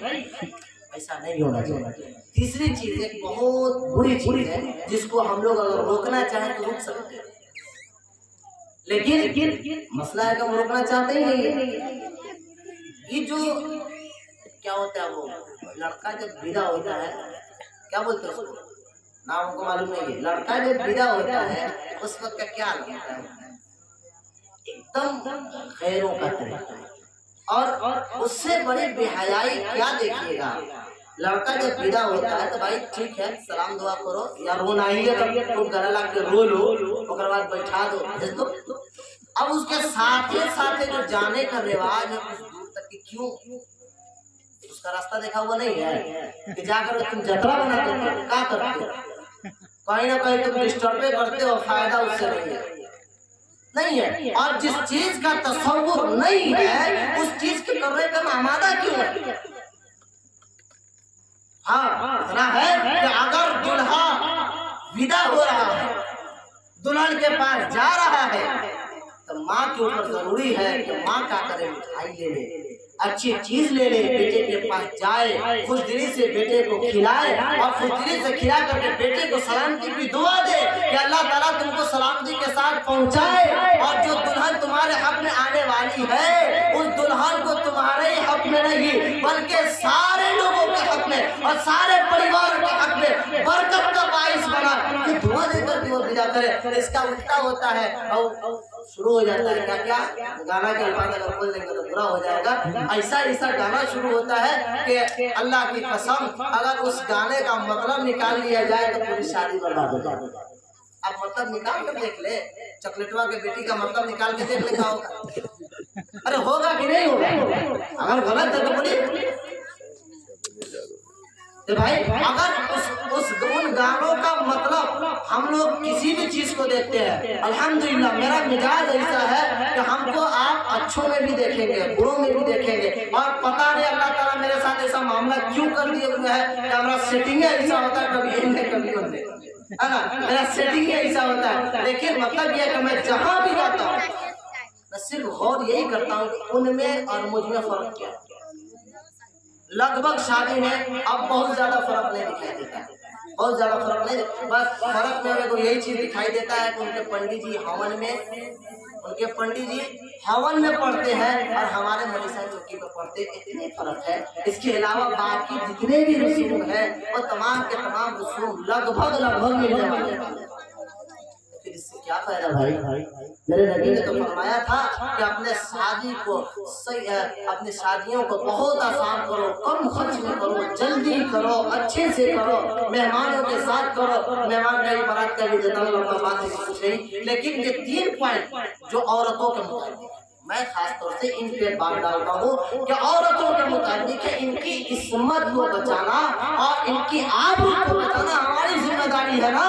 ऐसा नहीं होना चाहिए। तीसरी चीज एक बहुत बुरी चीज है जिसको हम लोग अगर रोकना चाहें तो रोक सकते हैं लेकिन मसला है कि हम रोकना चाहते ही नहीं। ये जो क्या होता है वो लड़का जब विदा होता है क्या बोलते हैं उसको नाम हमको मालूम नहीं है। लड़का जब विदा होता है उस वक्त का क्या लगता है एकदम खैरों का तरीका और उससे बड़ी बेहयाई क्या देखिएगा। लड़का जब विदा होता है तो भाई ठीक है सलाम दुआ करो या रोना ही है तो गला लग के रो लो उसके बाद बैठा दो भेज दो। अब उसके साथ ही जो जाने का रिवाज है कुछ दूर तक की क्यों उसका रास्ता देखा हुआ नहीं है कि जाकर तुम जतरा बनाते हो क्या करते हो कहीं ना कहीं तुम डिस्टर्ब करते हो, फायदा उससे नहीं है। और जिस चीज का तसव्वुर नहीं है उस चीज के करने का आमादा क्यों है? हाँ, इतना है कि अगर दुल्हा विदा हो रहा है, दुल्हन के पास जा रहा है, तो माँ के ऊपर जरूरी है कि माँ क्या करे, मिठाई ले ले, अच्छी चीज ले ले, बेटे के पास जाए, खुश दिली से बेटे को खिलाए और खुश दिली से खिला करके बेटे को सलामती की दुआ दे कि अल्लाह ताला तुमको सलामती के साथ पहुंचाए। और जो दुल्हन तुम्हारे हक में आने वाली है उस दुल्हन को तुम्हारे ही हक में नहीं बल्कि सारे लोगों के हक में और सारे परिवार के हक में बरकत का बाइस बना कि दुआ देकर के वो विदा करे। इसका उल्टा होता है और शुरू हो जाता है क्या क्या गाना के अल्फाज अगर बोल देंगे तो बुरा हो जाएगा। ऐसा गाना शुरू होता है कि अल्लाह की कसम अगर उस गाने का मतलब निकाल लिया जाए तो पूरी शादी बर्बाद हो जाएगी। अब मतलब निकाल कर देख ले, चॉकलेटवा के बेटी का मतलब निकाल के देख ले क्या होगा। अरे होगा कि नहीं होगा? अगर गलत है तो बोलिए भाई। अगर उन गानों का मतलब हम लोग किसी भी चीज को देखते हैं, अल्हम्दुलिल्लाह मेरा मिजाज ऐसा है कि हमको आप अच्छों में भी देखेंगे, बुरों में भी देखेंगे। और पता नहीं अल्लाह ताला मेरे साथ ऐसा मामला क्यों कर दिए हुए है कि हमारा सेटिंग ऐसा होता है, कभी इनमें कभी उनमें, है ना, मेरा सेटिंग ऐसा होता है। लेकिन मतलब यह कि मैं जहाँ भी जाता हूँ मैं सिर्फ गौर यही करता हूँ उनमें और मुझ में फर्क क्या है। लगभग शादी में अब बहुत ज्यादा फर्क नहीं दिखाई देता, बहुत ज्यादा फर्क नहीं, बस फर्क में मेरे को यही चीज दिखाई देता है कि उनके पंडित जी हवन में पढ़ते हैं और हमारे मनीषा चौकी में पढ़ते, इतने फर्क है। इसके अलावा बाकी जितने भी रसूम है वो तमाम के तमाम रसूम लगभग मिल जाएंगे। फिर इससे क्या फायदा भाई? मेरे नबी ने तो फरमाया था कि अपने शादी को सही, अपने शादियों को बहुत आसान करो, कम खर्च में करो, जल्दी करो, अच्छे से करो, मेहमानों के साथ करो। मेहमान का बारात का भी देता लंबा बात है कुछ नहीं, लेकिन ये 3 पॉइंट जो औरतों के मुताबिक मैं खास तौर से इन पे बात डालता हूँ कि औरतों के मुताबिक है इनकी इस्मत को बचाना और इनकी आबरू को बचाना हमारी जिम्मेदारी है ना।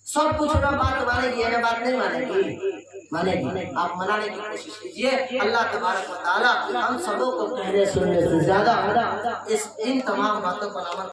सब कुछ ना बात मानेगी, ना बात नहीं मानेगी। आप मनाने की कोशिश कीजिए। अल्लाह तबारक व तआला हम सबों को कहने सुनने से ज्यादा इन तमाम बातों पर अमल